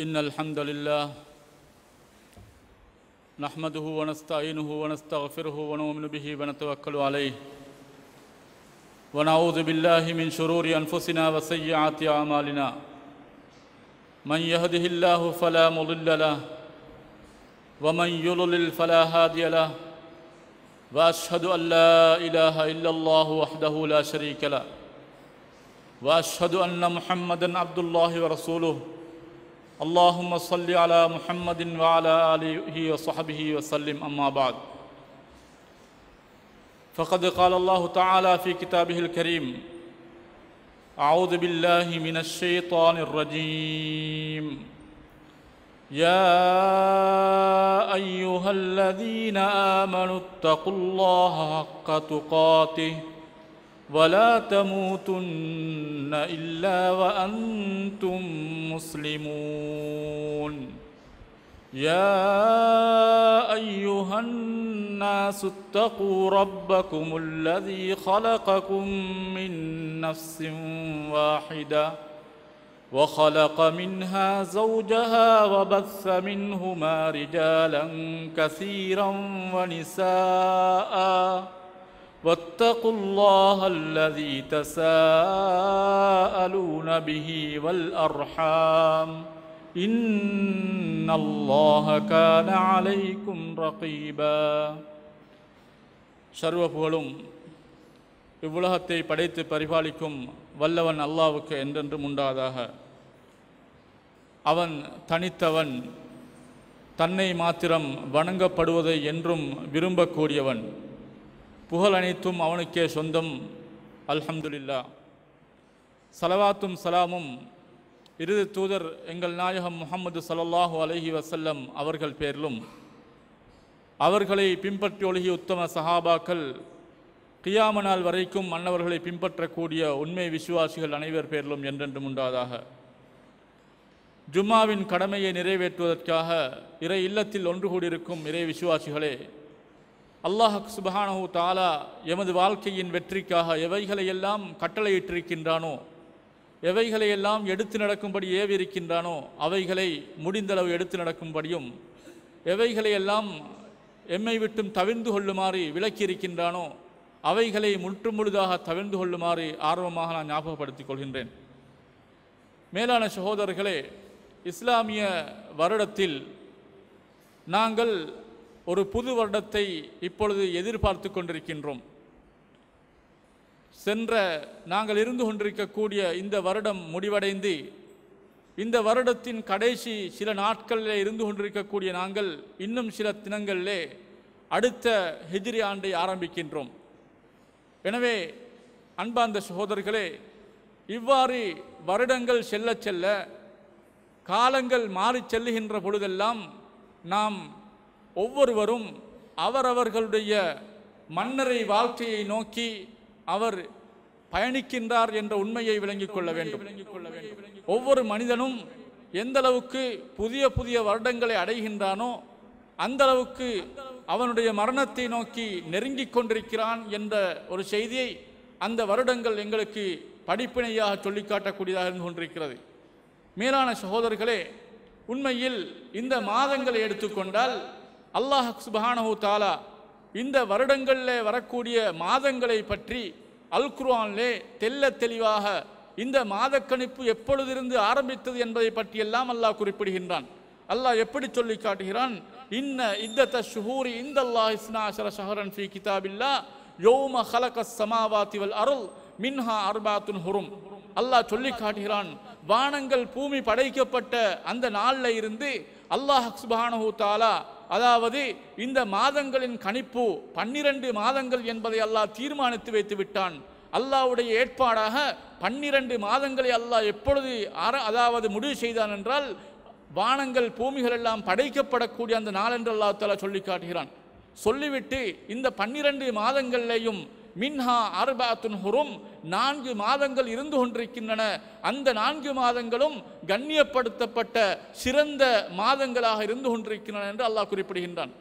إن الحمد لله نحمده ونستعينه ونستغفره ونؤمن به ونتوكل عليه ونعوذ بالله من شرور أنفسنا وسيئات أعمالنا من يهده الله فلا مضل له ومن يضلل فلا هادي له وأشهد أن لا إله إلا الله وحده لا شريك له وأشهد أن محمدا عبد الله ورسوله اللهم صل على محمد وعلى آله وصحبه وسلم أما بعد فقد قال الله تعالى في كتابه الكريم أعوذ بالله من الشيطان الرجيم يا أيها الذين آمنوا اتقوا الله حق تقاته ولا تموتن إلا وأنتم مسلمون يا أيها الناس اتقوا ربكم الذي خلقكم من نفس واحدة وخلق منها زوجها وبث منهما رجالا كثيرا ونساء واتقوا الله الذي تساءلون به والأرحام إن الله كان عليكم رقيبا சர்வ புகழும் இவ்வுலகத்தை படைத்து பரிபாலிக்கும் வல்லவன் அல்லாஹ்வுக்கு என்றென்றும் உண்டாதாக. அவன் தனித்தவன், தன்னை மாத்திரம் வணங்கப்படுவதை என்றும் விரும்பக்கூடியவன். புகழ் அனைத்தும் அவனுக்கே சொந்தம். அல்ஹம்துலில்லாஹ். ஸலவாத்தும் சலாமும் இறுதி தூதர் எங்கள் நாயகம் முஹம்மது ஸல்லல்லாஹு அலைஹி வஸல்லம் அவர்கள் பேரிலும், அவர்களை பின்பற்றி ஒழுகிய உத்தம சஹாபாக்கள், கியாம நாள் வரைக்கும் மன்னவர்களை பின்பற்றக்கூடிய உண்மை விசுவாசிகள் அனைவர் பேரிலும் என்றென்றும் உண்டாதாக. ஜும்மாவின் கடமையை நிறைவேற்றுவதற்காக இறை இல்லத்தில் ஒன்று கூடியிருக்கும் இறை விசுவாசிகளே, அல்லாஹ் சுப்ஹானஹு தஆலா எமது வாழ்க்கையின் வெற்றிக்காக எவைகளையெல்லாம் கட்டளையிட்டிருக்கின்றானோ, எவைகளையெல்லாம் எடுத்து நடக்கும்படி ஏவிருக்கின்றானோ அவைகளை முடிந்தளவு எடுத்து நடக்கும்படியும், எவைகளையெல்லாம் எம்மை விட்டும் தவிர்ந்து கொள்ளுமாறு விலக்கியிருக்கின்றானோ அவைகளை முழுதாக தவிர்ந்து கொள்ளுமாறு ஆர்வமாக நான் ஞாபகப்படுத்திக் கொள்கின்றேன். மேலான சகோதரர்களே, இஸ்லாமிய வருடத்தில் நாங்கள் ஒரு புது வருடத்தை இப்பொழுது எதிர்பார்த்து கொண்டிருக்கின்றோம். சென்ற நாங்கள் இருந்து கொண்டிருக்கக்கூடிய இந்த வருடம் முடிவடைந்து இந்த வருடத்தின் கடைசி சில நாட்களில் இருந்து கொண்டிருக்கக்கூடிய நாங்கள் இன்னும் சில தினங்களிலே அடுத்த ஹிஜ்ரி ஆண்டை ஆரம்பிக்கின்றோம். எனவே அன்பார்ந்த சகோதரர்களே, இவ்வாறு வருடங்கள் செல்ல செல்ல, காலங்கள் மாறி செல்லுகின்ற பொழுதெல்லாம் நாம் ஒவ்வொருவரும் அவரவர்களுடைய மன்னரை வாழ்க்கையை நோக்கி அவர் பயணிக்கின்றார் என்ற உண்மையை விளங்கிக் கொள்ள வேண்டும். ஒவ்வொரு மனிதனும் எந்த அளவுக்கு புதிய புதிய வருடங்களை அடைகின்றானோ அந்த அளவுக்கு அவனுடைய மரணத்தை நோக்கி நெருங்கிக் கொண்டிருக்கிறான் என்ற ஒரு செய்தியை அந்த வருடங்கள் எங்களுக்கு படிப்பினையாக சொல்லிக்காட்டக்கூடியதாக இருந்து கொண்டிருக்கிறது. மேலான சகோதரர்களே, உண்மையில் இந்த மாதங்களை எடுத்துக்கொண்டால் அல்லாஹ் சுப்ஹானஹு தஆலா இந்த வருடங்களில் வரக்கூடிய மாதங்களை பற்றி அல் குர்ஆனிலே தெல்ல தெளிவாக இந்த மாதக்கணிப்பு எப்பொழுதிருந்து ஆரம்பித்தது என்பதை பற்றியெல்லாம் அல்லாஹ் குறிப்பிடுகின்றான். அல்லாஹ் எப்படி சொல்லி காட்டுகிறான்? இன்ன இத்தத ஷுஹூரி இந்தல்லாஹி இஸ்னா அஷர ஷஹரன் ஃபீ கிதாபில்லாஹ் யௌம ஹலகஸ் ஸமாவாதி வல் அர்ல் மின்ஹா அர்பாத்துன் ஹுரும். அல்லாஹ் சொல்லி காட்டுகிறான், வானங்கள் பூமி படைக்கப்பட்ட அந்த நாளில் இருந்து அல்லாஹ் சுப்ஹானஹு தஆலா, அதாவது இந்த மாதங்களின் கணிப்பு 12 மாதங்கள் என்பதை அல்லாஹ் தீர்மானித்து வைத்து விட்டான். அல்லாஹ்வுடைய ஏற்பாடாக 12 மாதங்களை அல்லாஹ் எப்பொழுது அதாவது முடிவு செய்தான் என்றால், வானங்கள் பூமிகள் எல்லாம் படைக்கப்படக்கூடிய அந்த நாள் என்று அல்லாஹ் தஆலா சொல்லி காட்டுகிறான். சொல்லிவிட்டு இந்த 12 மாதங்களிலேயும் மின்ஹா அர்பாத்துன் ஹுரும், 4 மாதங்கள் இருந்து கொண்டிருக்கின்றன, அந்த 4 மாதங்களும் கண்ணியப்படுத்தப்பட்ட சிறந்த மாதங்களாக இருந்து கொண்டிருக்கின்றன என்று அல்லாஹ் குறிப்பிடுகின்றான்.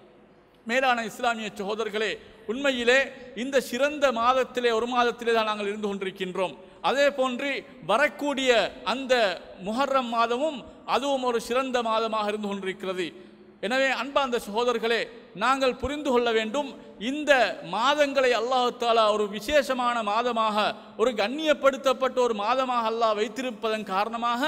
மேலான இஸ்லாமிய சகோதரர்களே, உண்மையிலே இந்த சிறந்த மாதத்திலே ஒரு மாதத்திலே தான் நாங்கள் இருந்து கொண்டிருக்கின்றோம். அதே போன்று வரக்கூடிய அந்த முஹர்ரம் மாதமும் அதுவும் ஒரு சிறந்த மாதமாக இருந்து கொண்டிருக்கிறது. எனவே அன்பார்ந்த சகோதரர்களே, நாங்கள் புரிந்து கொள்ள வேண்டும், இந்த மாதங்களை அல்லாஹ் தஆலா ஒரு விசேஷமான மாதமாக, ஒரு கண்ணியப்படுத்தப்பட்ட ஒரு மாதமாக அல்லாஹ் வைத்திருப்பதன் காரணமாக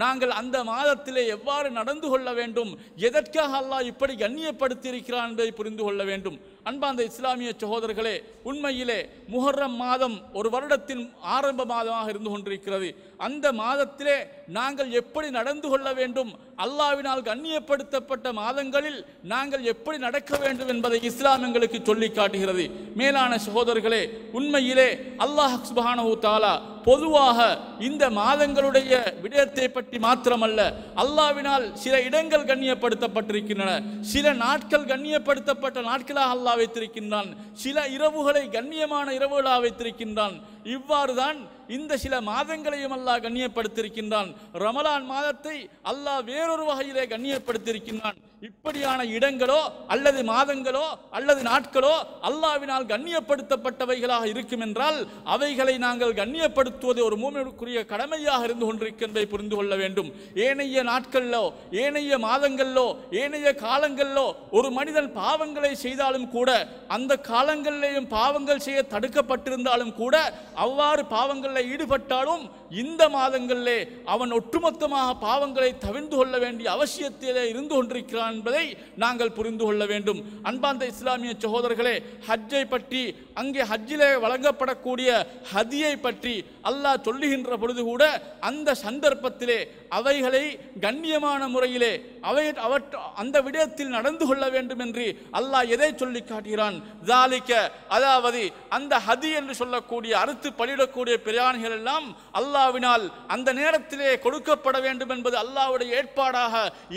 நாங்கள் அந்த மாதத்திலே எவ்வாறு நடந்து கொள்ள வேண்டும், எதற்காக அல்லாஹ் இப்படி கண்ணியப்படுத்தி இருக்கிறான் என்பதை புரிந்து கொள்ள வேண்டும். அன்பார்ந்த இஸ்லாமிய சகோதரர்களே, உண்மையிலே முஹர்ரம் மாதம் ஒரு வருடத்தின் ஆரம்ப மாதமாக இருந்து கொண்டிருக்கிறது. அந்த மாதத்திலே நாங்கள் எப்படி நடந்து கொள்ள வேண்டும், அல்லாஹ்வினால் கண்ணியப்படுத்தப்பட்ட மாதங்களில் நாங்கள் எப்படி நடக்க வேண்டும் என்பதை இஸ்லாம் எங்களுக்கு சொல்லி காட்டுகிறது. மேலான சகோதரர்களே, உண்மையிலே அல்லாஹ் சுப்ஹானஹு தஆலா பொதுவாக இந்த மாதங்களுடைய விடயத்தை பற்றி மாத்திரமல்ல, அல்லாஹ்வினால் சில இடங்கள் கண்ணியப்படுத்தப்பட்டிருக்கின்றன, சில நாட்கள் கண்ணியப்படுத்தப்பட்ட நாட்களாக அல்லாஹ் வைத்திருக்கின்றான், சில இரவுகளை கண்ணியமான இரவுகளாக வைத்திருக்கின்றான். இவ்வாறு தான் இந்த சில மாதங்களையும் அல்லாஹ் கண்ணியப்படுத்தியிருக்கின்றான். ரமலான் மாதத்தை அல்லாஹ் வேறொரு வகையிலே கண்ணியப்படுத்தியிருக்கின்றான். இப்படியான இடங்களோ அல்லது மாதங்களோ அல்லது நாட்களோ அல்லாஹ்வினால் கண்ணியப்படுத்தப்பட்டவைகளாக இருக்கும் என்றால் அவைகளை நாங்கள் கண்ணியப்படுத்துவது ஒரு மூமினுக்குரிய கடமையாக இருந்து கொண்டிருக்கின்றதை புரிந்து கொள்ள வேண்டும். ஏனைய நாட்களிலோ ஏனைய மாதங்களிலோ ஏனைய காலங்களிலோ ஒரு மனிதன் பாவங்களை செய்தாலும் கூட, அந்த காலங்களிலேயும் பாவங்கள் செய்ய தடுக்கப்பட்டிருந்தாலும் கூட, அவ்வாறு பாவங்களில் ஈடுபட்டாலும் இந்த மாதங்களிலே அவன் ஒட்டுமொத்தமாக பாவங்களை தவிர்த்து கொள்ள வேண்டிய அவசியத்திலே இருந்து கொண்டிருக்கிறான் என்பதை நாங்கள் புரிந்து கொள்ள வேண்டும். அன்பார்ந்த இஸ்லாமிய சகோதரர்களே, ஹஜ்ஜை பற்றி, அங்கே ஹஜ்ஜிலே வழங்கப்படக்கூடிய ஹதியை பற்றி அல்லாஹ் சொல்லுகின்ற பொழுது கூட அந்த சந்தர்ப்பத்திலே அவைகளை கண்ணியமான முறையிலே அந்த விடயத்தில் நடந்து கொள்ள வேண்டும் என்று அல்லாஹ் எதை சொல்லி காட்டுகிறான்? ذَلِكَ, அதாவது அந்த ஹதி என்று சொல்லக்கூடிய அறுத்து பலியிடக்கூடிய பிராணிகள் எல்லாம் அல்லாஹ்வினால் அந்த நேரத்திலே கொடுக்கப்பட வேண்டும் என்பது அல்லாஹ்வுடைய ஏற்பாடாக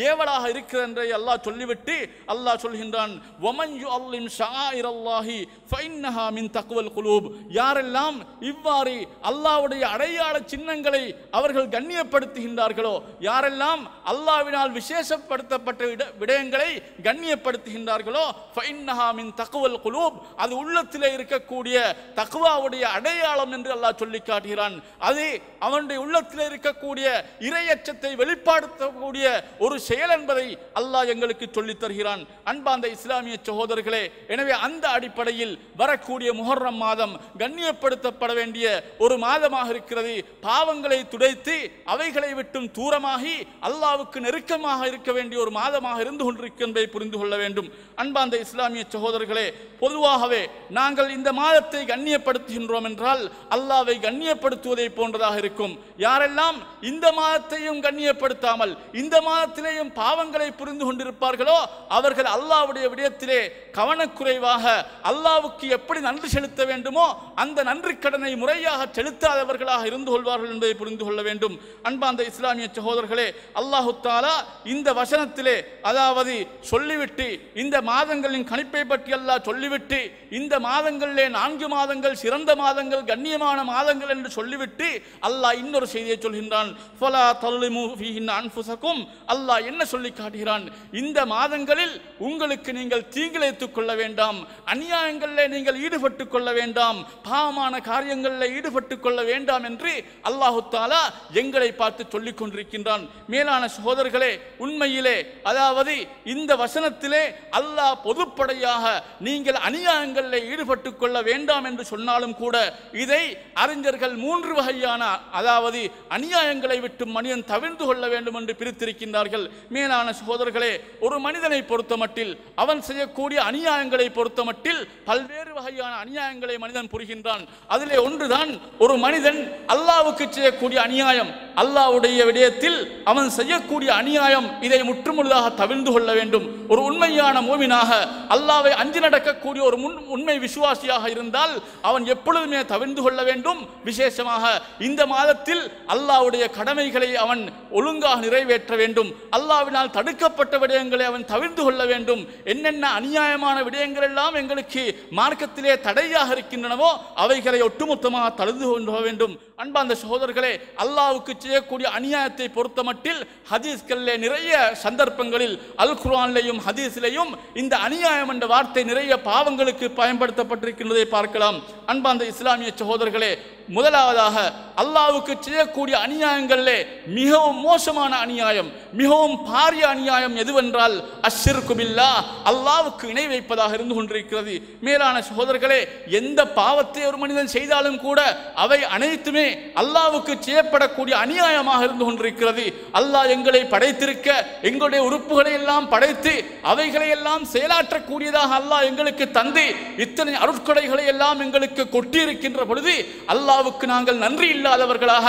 ஏவலாக இருக்கிறது என்று அல்லாஹ் சொல்லிவிட்டு அல்லாஹ் சொல்கின்றான், وَمَنْ يُعَظِّمْ شَعَائِرَ اللَّهِ فَإِنَّهَا مِنْ تَقْوَى الْقُلُوبِ, யாரெல்லாம் இவ்வாறு அல்லாஹ்வுடைய அடையாள சின்னங்களை அவர்கள் கண்ணியப்படுத்துகின்றார்களோ, யாரெல்லாம் அல்லாஹ்வினால் விசேஷப்படுத்தப்பட்ட விடயங்களை கண்ணியப்படுத்துகின்றார்களோ, فَإِنَّهَا مِنْ تَقْوَى الْقُلُوبِ, அது உள்ளத்திலே இருக்கக்கூடிய தக்வாவுடைய அடையாளம் என்று அல்லாஹ் சொல்லி காட்டுகிறான். அது அவனுடைய உள்ளத்தில் இருக்கக்கூடிய இறையச்சத்தை வெளிப்படுத்தக்கூடிய ஒரு செயல் என்பதை அல்லாஹ் எங்களுக்கு சொல்லித் தருகிறான். அன்பார்ந்த இஸ்லாமிய சகோதரர்களே, எனவே அந்த அடிப்படையில் வரக்கூடிய முஹர்ரம் மாதம் கண்ணியப்படுத்தப்பட வேண்டிய ஒரு மாதமாக இருக்கிறது. பாவங்களை துடைத்து அவைகளை விட்டும் தூரமாகி அல்லாஹ்வுக்கு நெருக்கமாக இருக்க வேண்டிய ஒரு மாதமாக இருந்து கொண்டிருக்கின்றதை புரிந்து கொள்ள வேண்டும். அன்பார்ந்த இஸ்லாமிய சகோதரர்களே, பொதுவாகவே நாங்கள் இந்த மாதத்தை கண்ணியப்படுத்துகின்றோம் என்றால் அல்லாஹ்வை கண்ணியப்படுத்துவதை போன்றதாக இருக்கும். யாரெல்லாம் இந்த மாதத்தையும் கண்ணியப்படுத்தாமல் இந்த மாதத்திலேயும் பாவங்களை புரிந்து கொண்டிருப்பார்களோ அவர்கள் அல்லாஹ்வுடைய விடயத்திலே கவனக்குறைவாக அல்லாஹ்வுக்கு எப்படி நன்றி செலுத்த வேண்டுமோ அந்த நன்றி கடனை முறையாக செலுத்தாதவர்களாக இருந்து கொள்வார்கள் என்பதை புரிந்து கொள்ள வேண்டும். அன்பார்ந்த இஸ்லாமிய சகோதரர்களே, அல்லாஹ் தஆலா இந்த வசனத்திலே அதாவது சொல்லிவிட்டு, இந்த மாதங்களின் கணிப்பை பற்றி அல்லாஹ் சொல்லிவிட்டு, இந்த மாதங்களிலே 4 மாதங்கள் சிறந்த மாதங்கள், கண்ணியமான மாதங்கள் என்று சொல்லிவிட்டு அல்லாஹ் இன்னொரு செய்தியை சொல்கின்றான். ஃபலா தல்லிமு ஃபீஹின் அன்ஃபுஸகும், அல்லாஹ் என்ன சொல்லி காட்டுகிறான்? இந்த மாதங்களில் உங்களுக்கு நீங்கள் தீங்கிழைத்துக் கொள்ள வேண்டாம், அநியாயங்களிலே நீங்கள் ஈடுபட்டுக் கொள்ள வேண்டாம், பாவமான காரியங்களில் ஈடுபட்டுக் கொள்ள வேண்டாம் என்று அல்லாஹ் தஆலா எங்களை பார்த்து சொல்லிக் கொண்டிருக்கின்றான். மேலான சகோதரர்களே, உண்மையிலே அதாவது இந்த வசனத்திலே அல்லாஹ் பொதுப்படையாக நீங்கள் அநியாயங்களில் ஈடுபட்டுக் கொள்ள வேண்டாம் என்று சொன்னாலும் கூட இதை அறிஞர்கள் 3 வகையான அதாவது அநியாயங்களை விட்டு மனிதன் தவிர்த்து கொள்ள வேண்டும் என்று பிரித்திருக்கின்றார்கள். மேலான சகோதரர்களே, ஒரு மனிதனை பொறுத்தமட்டில் அவன் செய்யக்கூடிய அநியாயங்களை பொறுத்தமட்டில் பல்வேறு வகையான அநியாயங்களை மனிதன் புரிகின்றான். அதிலே ஒன்றுதான் ஒரு மனிதன் அல்லாஹ்வுக்கு செய்யக்கூடிய அநியாயம். அல்லாஹ்வுடைய விடயத்தில் அவன் செய்யக்கூடிய அநியாயம், இதை முற்றுமுழுதாக தவிர்த்து கொள்ள வேண்டும். ஒரு உண்மையான மூமினாக அல்லாஹ்வை அஞ்சி நடக்கக்கூடிய ஒரு உண்மை விசுவாசியாக இருந்தால் அவன் எப்பொழுதுமே தவிர்த்து கொள்ள வேண்டும். விசேஷமாக இந்த மாதத்தில் அல்லாஹ்வுடைய கடமைகளை அவன் ஒழுங்காக நிறைவேற்ற வேண்டும். அல்லாஹ்வினால் தடுக்கப்பட்ட விடயங்களை அவன் தவிர்த்து கொள்ள வேண்டும். என்னென்ன அநியாயமான விடயங்கள் எல்லாம் எங்களுக்கு மார்க்கத்திலே தடையாக இருக்கின்றனவோ அவைகளை ஒட்டுமொத்தமாக தடுத்து கொள்ள வேண்டும். அன்பார்ந்த சகோதரர்களே, அல்லாஹ்வுக்கு செய்யக்கூடிய அநியாயத்தை பொறுத்தமட்டில் ஹதீஸ்களிலே நிறைய சந்தர்ப்பங்களில் அல் குர்ஆனிலேயும் ஹதீஸிலேயும் இந்த அநியாயம் என்ற வார்த்தை நிறைய பாவங்களுக்கு பயன்படுத்தப்பட்டிருக்கின்றதை பார்க்கலாம். அன்பார்ந்த இஸ்லாமிய சகோதரர்களே, முதலாவதாக அல்லாஹ்வுக்கு செய்யக்கூடிய அநியாயங்களிலே மிகவும் மோசமான அநியாயம், மிகவும் பாரிய அநியாயம் எதுவென்றால் அஷ்ஷிர்கு பில்லாஹ், அல்லாஹ்வுக்கு இணை வைப்பதாக இருந்து கொண்டிருக்கிறது. மேலான சகோதரர்களே, எந்த பாவத்தை ஒரு மனிதன் செய்தாலும் கூட அவை அனைத்துமே அல்லாஹ்வுக்கு செய்யப்படக்கூடிய அநியாயமாக இருந்து கொண்டிருக்கிறது. அல்லாஹ் எங்களை படைத்திருக்க, எங்களுடைய உறுப்புகளை எல்லாம் படைத்து அவைகளை எல்லாம் செயலாற்றக்கூடியதாக அல்லாஹ் எங்களுக்கு தந்து இத்தனை அருட்கொடைகளை எல்லாம் எங்களுக்கு கொட்டியிருக்கின்ற பொழுது அல்லாஹ்வுக்கு நாங்கள் நன்றி இல்லாதவர்களாக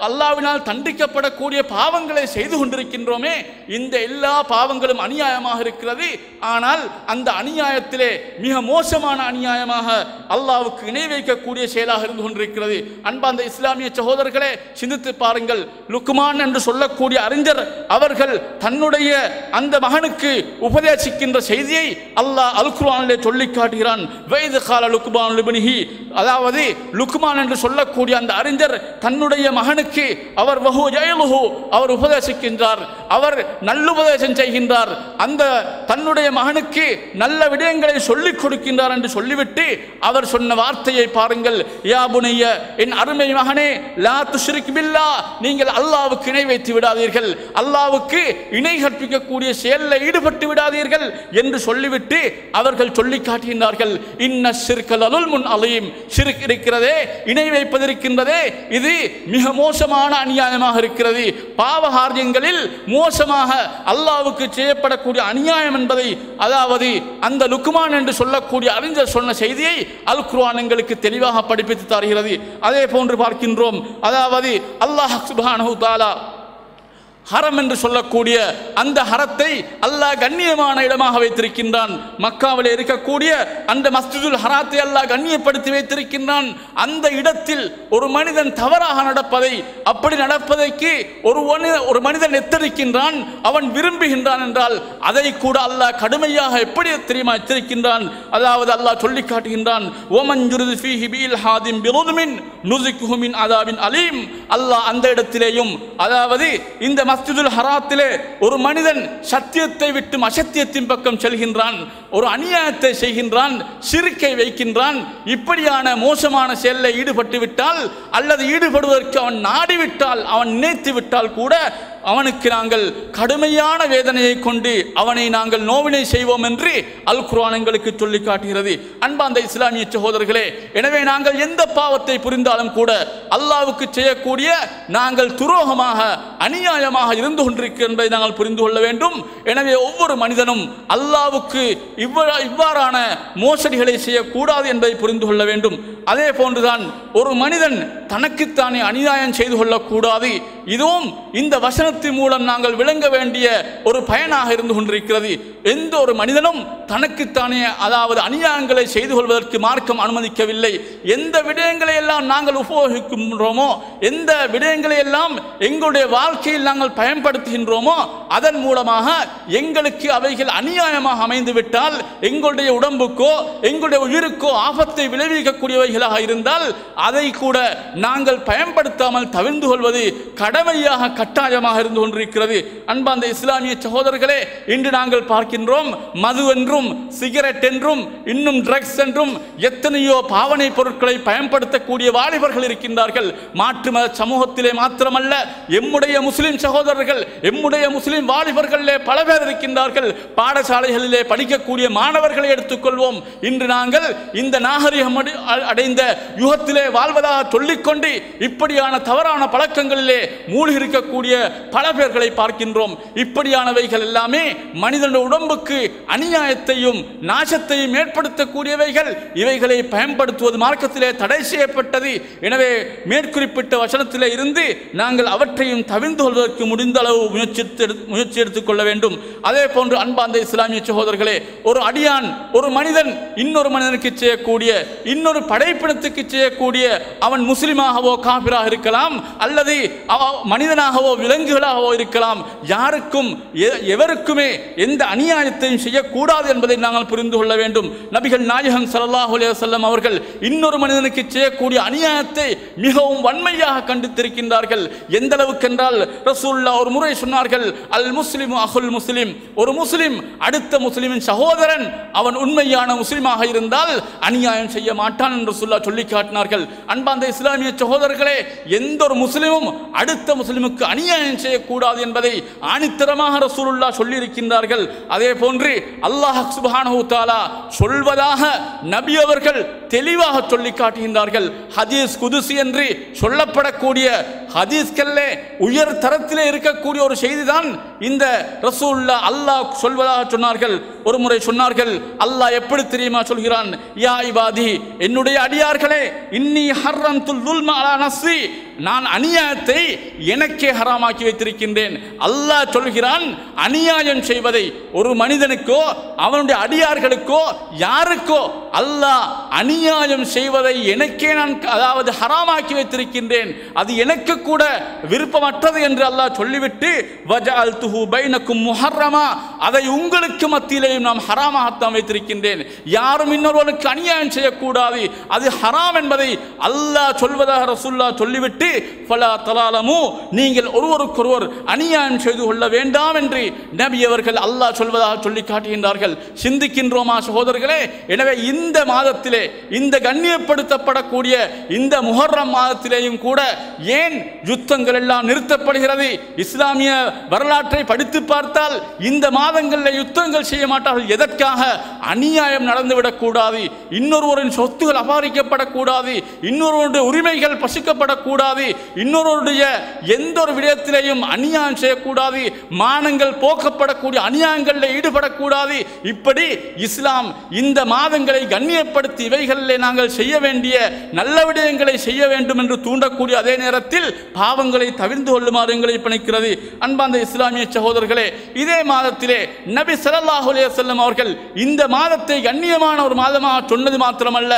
அல்லாஹ்வினால் தண்டிக்கப்படக்கூடிய பாவங்களை செய்து கொண்டிருக்கின்றோமே. இந்த எல்லா பாவங்களும் அநியாயமாக இருக்கிறது. ஆனால் அந்த அநியாயத்திலே மிக மோசமான அநியாயமாக அல்லாஹ்வுக்கு இணை வைக்கக்கூடிய செயலாக இருந்து கொண்டிருக்கிறது. அன்பார்ந்த இஸ்லாமிய சகோதரர்களே, சிந்தித்து பாருங்கள். லுக்மான் என்று சொல்லக்கூடிய அறிஞர் அவர்கள் தன்னுடைய அந்த மகனுக்கு உபதேசிக்கின்ற செய்தியை அல்லாஹ் அல் குர்ஆனிலே சொல்லி காட்டுகிறான். வைது கால லுக்மான் லிப்னிஹி, அதாவது லுக்மான் என்று சொல்லக்கூடிய அந்த அறிஞர் தன்னுடைய மகனுக்கு அவர் உபதேசிக்கின்றார், அவர் நல்லுபதேசம் செய்கின்றார், அந்த தன்னுடைய மகனுக்கு நல்ல விடயங்களை சொல்லிக் கொடுக்கின்றார் என்று சொல்லிவிட்டு அவர் சொன்ன வார்த்தையை பாருங்கள். யா புனைய, என் அருமை மகனே, லா துஷ்ரிக் பில்லாஹ், நீங்கள் அல்லாஹ்வுக்கு இணை வைத்து விடாதீர்கள், அல்லாஹ்வுக்கு இணை கற்பிக்கக்கூடிய செயலில் ஈடுபட்டு விடாதீர்கள் என்று சொல்லிவிட்டு அவர்கள் சொல்லி காட்டுகின்றார்கள். இன்ன ஷிர்க லதுல்முன் அலீம், ஷிர்க் இருக்கிறதே, இணை வைப்பதிருக்கின்றதே, இது மிக மோசமான அநியாயமாக இருக்கிறது. பாவகாரியங்களில் மோசமாக அல்லாஹ்வுக்கு செய்யப்படக்கூடிய அநியாயம் என்பதை, அதாவது அந்த லுக்மான் என்று சொல்லக்கூடிய அறிஞர் சொன்ன செய்தியை அல் குர்ஆன் எங்களுக்கு தெளிவாக படிப்பித்து தருகிறது. அதே போன்று பார்க்கின்றோம், அதாவது அல்லாஹ் சுப்ஹானஹு தஆலா ஹரம் என்று சொல்லக்கூடிய அந்த ஹரத்தை அல்லாஹ் கண்ணியமான இடமாக வைத்திருக்கின்றான். மக்காவில் இருக்கக்கூடிய அந்த மஸ்ஜிதுல் ஹராத்தை அல்லாஹ் கண்ணியப்படுத்தி வைத்திருக்கின்றான். அந்த இடத்தில் ஒரு மனிதன் தவறாக நடப்பதை, அப்படி நடப்பதற்கு ஒரு மனிதன் எச்சரிக்கின்றான், அவன் விரும்புகின்றான் என்றால் அதை கூட அல்லாஹ் கடுமையாக எப்படி தெரியுமா எச்சரிக்கின்றான். அதாவது அல்லாஹ் சொல்லி காட்டுகின்றான், ஓமன் யுரிது ஃபீஹி பில்ஹாதின் பிலுதுமின் நுஸிகுஹு மின் அஸாபின் அலீம். அல்லாஹ் அந்த இடத்திலேயும், அதாவது இந்த மஸ்ஜிதுல் ஹராத்திலே ஒரு மனிதன் சத்தியத்தை விட்டு அசத்தியத்தின் பக்கம் செல்கின்றான், ஒரு அநியாயத்தை செய்கின்றான், ஷிர்க்கை வைக்கின்றான். இப்படியான மோசமான செயலில் ஈடுபட்டு விட்டால் அல்லது ஈடுபடுவதற்கு அவன் நாடிவிட்டால், அவன் நினைத்து விட்டால் கூட அவனுக்கு நாங்கள் கடுமையான வேதனையை கொண்டு அவனை நாங்கள் நோவினை செய்வோம் என்று அல் குர்ஆன் எங்களுக்கு சொல்லி காட்டுகிறது. அன்பார்ந்த இஸ்லாமிய சகோதரர்களே, எனவே நாங்கள் எந்த பாவத்தை புரிந்தாலும் கூட அல்லாஹ்வுக்கு செய்யக்கூடிய நாங்கள் துரோகமாக, அநியாயமாக இருந்து கொண்டிருக்கிறோம் என்பதை நாங்கள் புரிந்து கொள்ள வேண்டும். எனவே ஒவ்வொரு மனிதனும் அல்லாஹ்வுக்கு இவ்வாறான மோசடிகளை செய்யக்கூடாது என்பதை புரிந்து கொள்ள வேண்டும். அதே போன்றுதான் ஒரு மனிதன் தனக்குத்தானே அநியாயம் செய்து கொள்ளக்கூடாது. இதுவும் இந்த வசனத்தின் மூலம் நாங்கள் விளங்க வேண்டிய ஒரு பயனாக இருந்து கொண்டிருக்கிறது. எந்த ஒரு மனிதனும் தனக்குத்தானே, அதாவது அநியாயங்களை செய்து கொள்வதற்கு மார்க்கம் அனுமதிக்கவில்லை. எந்த விடயங்களை எல்லாம் நாங்கள் உபயோகிக்கின்றோமோ, எந்த விடயங்களை எல்லாம் எங்களுடைய வாழ்க்கையில் நாங்கள் பயன்படுத்துகின்றோமோ அதன் மூலமாக எங்களுக்கு அவைகள் அநியாயமாக அமைந்துவிட்டால், எங்களுடைய உடம்புக்கோ எங்களுடைய உயிருக்கோ ஆபத்தை விளைவிக்கக்கூடியவைகளாக இருந்தால் அதை கூட நாங்கள் பயன்படுத்தாமல் தவிர்த்து கொள்வது கடமையாக, கட்டாயமாக இருந்து கொண்டிருக்கிறது. அன்பார்ந்த இஸ்லாமிய சகோதரர்களே, இன்று நாங்கள் பார்க்கின்றோம், மது என்றும் சிகரெட் என்றும் இன்னும் ட்ரக்ஸ் என்றும் எத்தனையோ பாவனை பொருட்களை பயன்படுத்தக்கூடிய வாலிபர்கள் இருக்கின்றார்கள். மாற்று மத சமூகத்திலே மாத்திரமல்ல, எம்முடைய முஸ்லிம் சகோதரர்கள், எம்முடைய முஸ்லிம் வாலிபர்களிலே பல பேர் இருக்கின்றார்கள். பாடசாலைகளிலே படிக்கக்கூடிய மாணவர்களை எடுத்துக்கொள்வோம். இன்று நாங்கள் இந்த நாகரிகம் அடைந்த யுகத்திலே வாழ்வதாக சொல்லிக்கொண்டு இப்படியான தவறான பழக்கங்களிலே மூழ்கி இருக்கக்கூடிய பல பேர்களை பார்க்கின்றோம். இப்படியானவைகள் எல்லாமே மனிதனுடைய உடம்புக்கு அநியாயத்தையும் நாசத்தையும் ஏற்படுத்தக்கூடியவைகள். இவைகளை பயன்படுத்துவது மார்க்கத்திலே தடை செய்யப்பட்டது. எனவே மேற்குறிப்பிட்ட வசனத்திலே இருந்து நாங்கள் அவற்றையும் தவிர்த்து கொள்வதற்கு முடிந்த அளவு முயற்சி எடுத்துக்கொள்ள வேண்டும். அதே போன்று அன்பார்ந்த இஸ்லாமிய சகோதரர்களே, ஒரு அடியான் ஒரு மனிதன் இன்னொரு மனிதனுக்கு செய்யக்கூடிய இன்னொரு படைப்பினத்துக்கு செய்யக்கூடிய அவன் முஸ்லிமாகவோ காபிராக இருக்கலாம் அல்லது மனிதனாகவோ விலங்குகளாகவோ இருக்கலாம், யாருக்கும் எவருக்குமே எந்த அநியாயத்தையும் செய்யக்கூடாது என்பதை நாங்கள் புரிந்து கொள்ள வேண்டும். நபிகள் நாயகம் ஸல்லல்லாஹு அலைஹி வஸல்லம் அவர்கள் இன்னொரு மனிதனுக்கு செய்யக்கூடிய அநியாயத்தை மிகவும் வன்மையாக கண்டித்திருக்கின்றார்கள். எந்த அளவுக்கு என்றால் ரசூலுல்லாஹ் ஒரு முறை சொன்னார்கள், அல் முஸ்லிமு அஹுல் முஸ்லிம், ஒரு முஸ்லிம் அடுத்த முஸ்லிமின் சகோதரன், அவன் உண்மையான முஸ்லிமாக இருந்தால் அநியாயம் செய்ய மாட்டான் என்று ரசூலுல்லாஹ் சொல்லி காட்டினார்கள். அன்பார்ந்த இஸ்லாமிய சகோதரர்களே, எந்த ஒரு முஸ்லிமும் அடுத்த முஸ்லிமுக்கு அநியாயம் செய்யக்கூடாது என்பதை ஆணித்தரமாக ரசூலுல்லாஹ் சொல்லி இருக்கின்றார்கள். அதே போன்று அல்லாஹ் சுப்ஹானஹு வ தஆலா சொல்வதாக நபி அவர்கள் தெளிவாக சொல்லி காட்டுகின்றார்கள். ஹதீஸ் குதுசி என்று சொல்லப்படக்கூடிய ஹதீஸ்களே உயர் தரத்திலே இருக்கக்கூடிய ஒரு செய்திதான் இந்த ரசூலுல்லாஹ் அல்லாஹ் சொல்வதாக சொன்னார்கள். ஒரு முறை சொன்னார்கள், அல்லாஹ் எப்படி தெரியுமா சொல்கிறான், யா இபாதி, என்னுடைய அடியார்களே, இன்னி ஹர்ரம்துல் ஸுல்ம அலா நஃப்ஸி, நான் அநியாயத்தை எனக்கே ஹராமாக்கி வைத்திருக்கின்றேன். அல்லாஹ் சொல்கிறான், அநியாயம் செய்வதை ஒரு மனிதனுக்கோ அவனுடைய அடியார்களுக்கோ யாருக்கோ அல்லாஹ் அநியாயம் செய்வதை எனக்கே நான் அதாவது ஹராமாக்கி வைத்திருக்கின்றேன், அது எனக்கு கூட விருப்பமற்றது என்று அல்லாஹ் சொல்லிவிட்டு வஜஅல்துஹு பைனக்கும் முஹர்ரமா, அதை உங்களுக்கு மத்தியிலேயும் நாம் ஹராமாகத்தான் வைத்திருக்கின்றேன். யாரும் இன்னொருவனுக்கு அநியாயம் செய்யக்கூடாது, அது ஹராம் என்பதை அல்லாஹ் சொல்வதாக ரசூலுல்லாஹ் சொல்லிவிட்டு ஃபலா தலாலமு, நீங்கள் ஒருவருக்கொருவர் அநியாயம் செய்து கொள்ள வேண்டாம் என்று நபி அவர்கள் அல்லாஹ் சொல்வதாக சொல்லி காட்டுகின்றார்கள். சிந்திக்கின்றோமா சகோதரர்களே? எனவே இந்த மாதத்திலே, இந்த கண்ணியப்படுத்தப்படக்கூடிய இந்த முஹர்ரம் மாதத்திலேயும் கூட ஏன் யுத்தங்கள் எல்லாம் நிறுத்தப்படுகிறது? இஸ்லாமிய வரலாற்றை படித்து பார்த்தால் இந்த மாதங்களில் யுத்தங்கள் செய்ய மாட்டார்கள். எதற்காக? அநியாயம் நடந்துவிடக் கூடாது, இன்னொருவரின் சொத்துகள் அபகரிக்கப்படக்கூடாது, இன்னொருவருடைய உரிமைகள் பசிக்கப்படக்கூடாது, இன்னொருடைய எந்த ஒரு விடயத்திலேயும் அநியாயம் செய்யக்கூடாது, மானங்கள் போக்கப்படக்கூடிய அநியாயங்களில் ஈடுபடக்கூடாது. இப்படி இஸ்லாம் இந்த மாதங்களை கண்ணியப்படுத்தி இவைகளிலே நாங்கள் செய்ய வேண்டிய நல்ல விடயங்களை செய்ய வேண்டும் என்று தூண்டக்கூடிய அதே நேரத்தில் பாவங்களை தவிர்த்து கொள்ளுமாறு எங்களை பணிக்கிறது. அன்பார்ந்த இஸ்லாமிய சகோதரர்களே, இதே மாதத்திலே நபி ஸல்லல்லாஹு அலைஹி வஸல்லம் அவர்கள் இந்த மாதத்தை கண்ணியமான ஒரு மாதமாக சொன்னது மாத்திரமல்ல,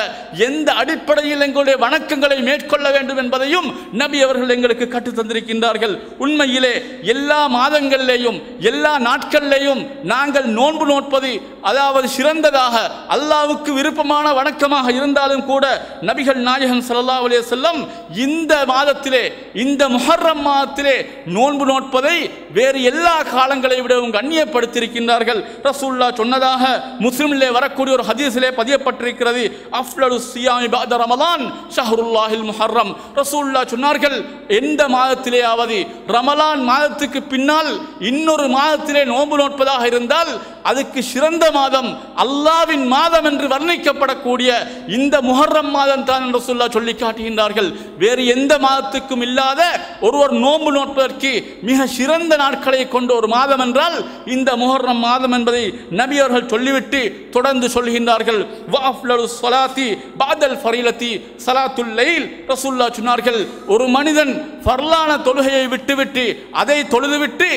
எந்த அடிப்படையில் எங்களுடைய வணக்கங்களை மேற்கொள்ள வேண்டும் என்பதையும் நபி அவர்கள் எங்களுக்கு கற்றுத் தந்திருக்கின்றார்கள். உண்மையிலே எல்லா மாதங்களிலேயும் எல்லா நாட்களிலேயும் நாங்கள் நோன்பு நோட்பது அதாவது சிறந்ததாக அல்லாஹ்வுக்கு விருப்பமான வணக்கமாக இருந்தாலும் கூட நபிகள் நாயகம் ஸல்லல்லாஹு அலைஹி வஸல்லம் இந்த மாதத்திலே, இந்த முஹர்ரம் மாதத்திலே நோன்பு நோட்பதை வேறு எல்லா காலங்களை விடவும் கண்ணியப்படுத்தியிருக்கின்றார்கள். ரசூலுல்லாஹ் சொன்னதாக முஸ்லிமிலே வரக்கூடிய ஒரு ஹதீஸிலே பதியப்பட்டிருக்கிறது, அஃலலு ஸியாமி பஅத ரமலான் ஷஹ்ருல்லாஹில் முஹர்ரம். ரசூலுல்லாஹ் சொன்னார்கள், எந்த மாதத்திலேயாவது ரமலான் மாதத்துக்கு பின்னால் இன்னொரு மாதத்திலே நோன்பு நோட்பதாக இருந்தால் அதுக்கு சிறந்த மாதம் அல்லாஹ்வின் மாதம் என்று வர்ணிக்கப்படக்கூடிய இந்த முஹர்ரம் மாதம் தான் என்று ரசூலுல்லாஹ் சொல்லி காட்டுகின்றார்கள். வேறு எந்த மாதத்துக்கும் இல்லாத ஒருவர் நோன்பு நோட்பதற்கு மிக சிறந்த நாட்களை கொண்ட ஒரு மாதம் என்றால் இந்த முஹர்ரம் மாதம் என்பதை நபி அவர்கள் சொல்லிவிட்டு தொடர்ந்து சொல்கின்றார்கள், வஅஃலலு ஸலாத்தி பஅதல் ஃபரீலத்தி ஸலாத்துல் லைல். ரசூலுல்லாஹ் சொன்னார்கள், ஒரு மனிதன் ஃபர்லான தொழுகையை விட்டுவிட்டு அதை தொழுதுவிட்டு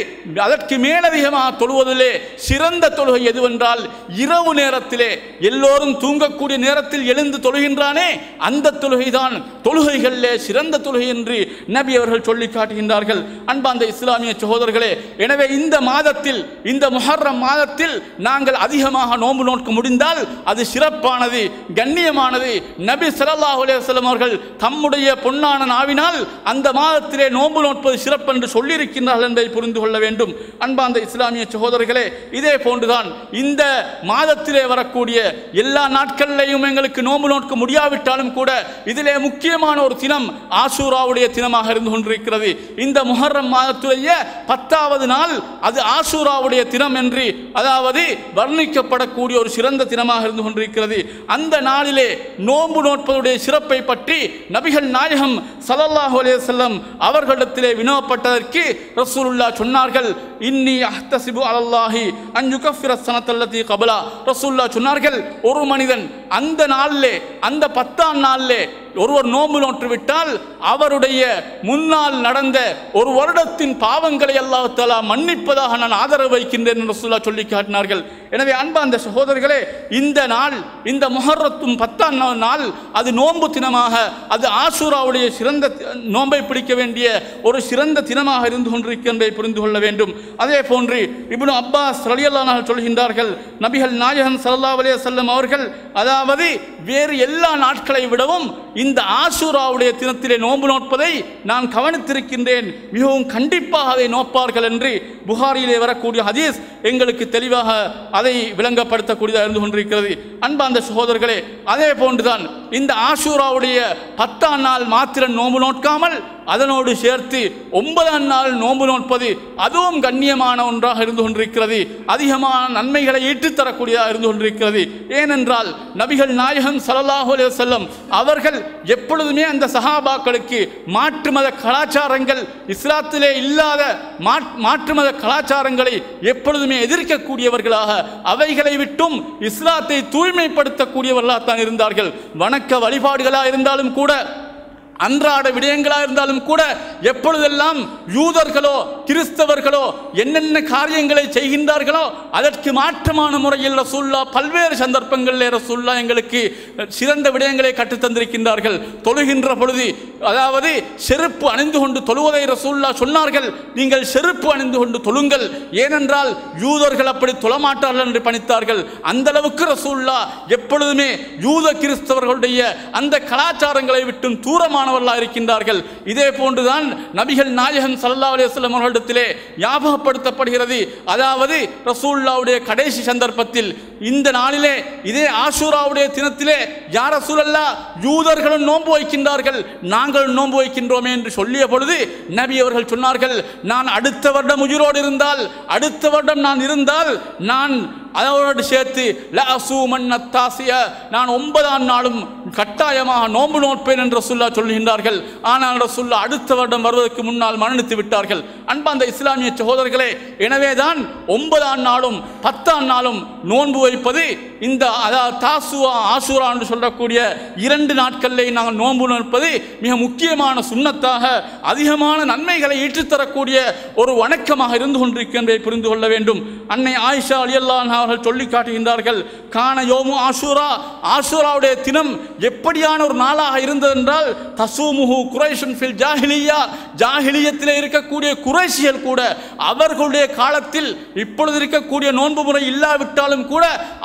அதற்கு மேலதிகமாக தொழுவதிலே சிறந்த தொழுகை எதுவென்றால் இரவு நேரத்திலே எல்லோரும் தூங்கக்கூடிய நேரத்தில் எழுந்து தொழுகின்றானே அந்த தொழுகைதான் தொழுகைகளிலே சிறந்த தொழுகை என்று நபி அவர்கள் சொல்லி காட்டுகின்றார்கள். அன்பார்ந்த இஸ்லாமிய சகோதரர்களே, எனவே இந்த மாதத்தில், இந்த முஹர்ரம் மாதத்தில் நாங்கள் அதிகமாக நோன்பு நோக்க முடிந்தால் அது சிறப்பானது, கண்ணியமானது. நபி ஸல்லல்லாஹு அலைஹி வஸல்லம் அவர்கள் தம்முடைய பொன்னான நாவினால் அந்த மாதத்திலே நோன்பு நோட்பது சிறப்பு என்று சொல்லியிருக்கின்றார்கள் என்பதை புரிந்து கொள்ள வேண்டும். அன்பார்ந்த இஸ்லாமிய சகோதரர்களே, இதே போன்றுதான் இந்த மாதத்திலே வரக்கூடிய எல்லா நாட்களிலேயும் எங்களுக்கு நோன்பு நோக்க முடியாவிட்டாலும் கூட இதிலே முக்கியமான ஒரு தினம் ஆஷூராவுடைய தினமாக இருந்து கொண்டிருக்கிறது. இந்த முஹர்ரம் மாதத்துடைய 10வது நாள் அது ஆஷூராவுடைய தினம் என்று அதாவது வர்ணிக்கப்படக்கூடிய ஒரு சிறந்த தினமாக இருந்து கொண்டிருக்கிறது. அந்த நாளிலே நோன்பு நோட்பதுடைய சிறப்பை பற்றி நபிகள் நாயகம் ஸல்லல்லாஹு அலைஹி வஸல்லம் அவர்களிடத்திலே வினவப்பட்டதற்கு ரசூலுல்லாஹ் சொன்னார்கள், இன்னி அஹ்தஸிபு அலல்லாஹி அன் யுகஃபிர ஸனத்தல்லதி கபலா. ரசூலுல்லாஹ் சொன்னார்கள், ஒரு மனிதன் அந்த நாளிலே, அந்த 10ஆம் நாளிலே ஒருவர் நோன்பு நோற்றுவிட்டால் அவருடைய முன்னால் நடந்த ஒரு வருடத்தின் பாவங்களை அல்லாஹ் தஆலா மன்னிப்பதாக நான் ஆதரவு வைக்கின்றேன் என்று ரசூலுல்லாஹ் சொல்லி காட்டினார்கள். எனவே அன்பார்ந்த சகோதரர்களே, இந்த நாள், இந்த முஹர்ரத்தும் 10ஆம் நாள், அது நோன்பு தினமாக, அது ஆஷூராவுடைய சிறந்த நோன்பை பிடிக்க வேண்டிய ஒரு சிறந்த தினமாக இருந்து கொண்டிருக்கின்றதை புரிந்து கொள்ள வேண்டும். அதே போன்று இப்னு அப்பாஸ் ரலியல்லாஹு அன்ஹு சொல்கின்றார்கள், நபிகள் நாயகம் ஸல்லல்லாஹு அலைஹி வஸல்லம் அவர்கள் அதாவது வேறு எல்லா நாட்களை விடவும் இந்த ஆஷூராவுடைய தினத்திலே நோன்பு நோட்பதை நான் கவனித்திருக்கின்றேன், மிகவும் கண்டிப்பாக அதை நோப்பார்கள் என்று புகாரியிலே வரக்கூடிய ஹதீஸ் எங்களுக்கு தெளிவாக அதை விளங்கப்படுத்தக்கூடியதாக இருந்து கொண்டிருக்கிறது. அன்பார்ந்த சகோதரர்களே, அதே போன்றுதான் இந்த ஆஷூராவுடைய 10ஆம் நாள் மாத்திரம் நோன்பு நோட்காமல் அதனோடு சேர்த்து 9ஆம் நாள் நோன்பு நோட்பது அதுவும் கண்ணியமான ஒன்றாக இருந்து கொண்டிருக்கிறது, அதிகமான நன்மைகளை ஈட்டுத்தரக்கூடியதாக இருந்து கொண்டிருக்கிறது. ஏனென்றால் நபிகள் நாயகம் ஸல்லல்லாஹு அலைஹி வஸல்லம் அவர்கள் எப்பொழுதுமே அந்த சஹாபாக்களுக்கு மாற்று மத கலாச்சாரங்கள், இஸ்லாத்திலே இல்லாத மாற்று மத கலாச்சாரங்களை எப்பொழுதுமே எதிர்க்கக்கூடியவர்களாக, அவைகளை விட்டும் இஸ்லாத்தை தூய்மைப்படுத்தக்கூடியவர்களாக தான் இருந்தார்கள். வணக்க வழிபாடுகளாக இருந்தாலும் கூட, அன்றாட விடயங்களாக இருந்தாலும் கூட, எப்பொழுதெல்லாம் யூதர்களோ கிறிஸ்தவர்களோ என்னென்ன காரியங்களை செய்கின்றார்களோ அதற்கு மாற்றமான முறையில் ரசூலுல்லாஹ் பல்வேறு சந்தர்ப்பங்களில் ரசூலுல்லாஹ் எங்களுக்கு சிறந்த விடயங்களை கற்றுத்தந்திருக்கின்றார்கள். தொழுகின்ற பொழுது அதாவது செருப்பு அணிந்து கொண்டு தொழுவதை ரசூலுல்லாஹ் சொன்னார்கள், நீங்கள் செருப்பு அணிந்து கொண்டு தொழுங்கள், ஏனென்றால் யூதர்கள் அப்படி தொழமாட்டார்கள் என்று பணித்தார்கள். அந்த அளவுக்கு ரசூலுல்லாஹ் எப்பொழுதுமே யூத கிறிஸ்தவர்களுடைய அந்த கலாச்சாரங்களை விட்டும் தூரமான இருக்கின்றார்கள். இதே போன்றுதான் நபிகள் நாயகம் ஸல்லல்லாஹு அலைஹி வஸல்லம் அவர்களிடத்திலே ஞாபகப்படுத்தப்படுகிறது. அதாவது ரசூலுல்லாஹ்வுடைய கடைசி சந்தர்ப்பத்தில் இந்த நாளிலே, இதே ஆஷூராவுடைய தினத்திலே, யா ரசூலல்லாஹ், யூதர்களும் நோன்பு வைக்கின்றார்கள், நாங்கள் நோன்பு வைக்கின்றோமே என்று சொல்லிய பொழுது நபி அவர்கள் சொன்னார்கள், நான் அடுத்த வருடம் உயிரோடு இருந்தால், அடுத்த வருடம் நான் இருந்தால், நான் அதோடு சேர்த்து நான் 9ஆம் நாளும் கட்டாயமாக நோன்பு நோட்பேன் என்று ரசூலுல்லாஹ் சொல்கின்றார்கள். ஆனால் ரசூலுல்லாஹ் அடுத்த வருடம் வருவதற்கு முன்னால் மரணித்து விட்டார்கள். அன்பார்ந்த இஸ்லாமிய சகோதரர்களே, எனவேதான் 9ஆம் நாளும் 10ஆம் நாளும் நோன்பு வைப்பது, இந்த தாசுவா ஆஷூரா என்று சொல்லக்கூடிய 2 நாட்களிலே நாங்கள் நோன்பு நோட்பது மிக முக்கியமான சுன்னத்தாக, அதிகமான நன்மைகளை ஈற்றுத்தரக்கூடிய ஒரு வணக்கமாக இருந்து கொண்டிருக்கின்றதை புரிந்து கொள்ள வேண்டும். அன்னை ஆயிஷா ரலியல்லாஹு அன்ஹா அவர்கள் சொல்லி காட்டுகின்றார்கள், கான யோமு ஆஷூரா, ஆஷூராவுடைய தினம் எப்படியான ஒரு நாளாக இருந்தது என்றால், தசூமுஹு குரைஷுன் ஃபில் ஜாஹிலியா, ஜாஹிலியத்திலே இருக்கக்கூடிய குறைஷிகள் கூட அவர்களுடைய காலத்தில், இப்பொழுது இருக்கக்கூடிய நோன்பு முறை இல்லாவிட்டாலும் கூட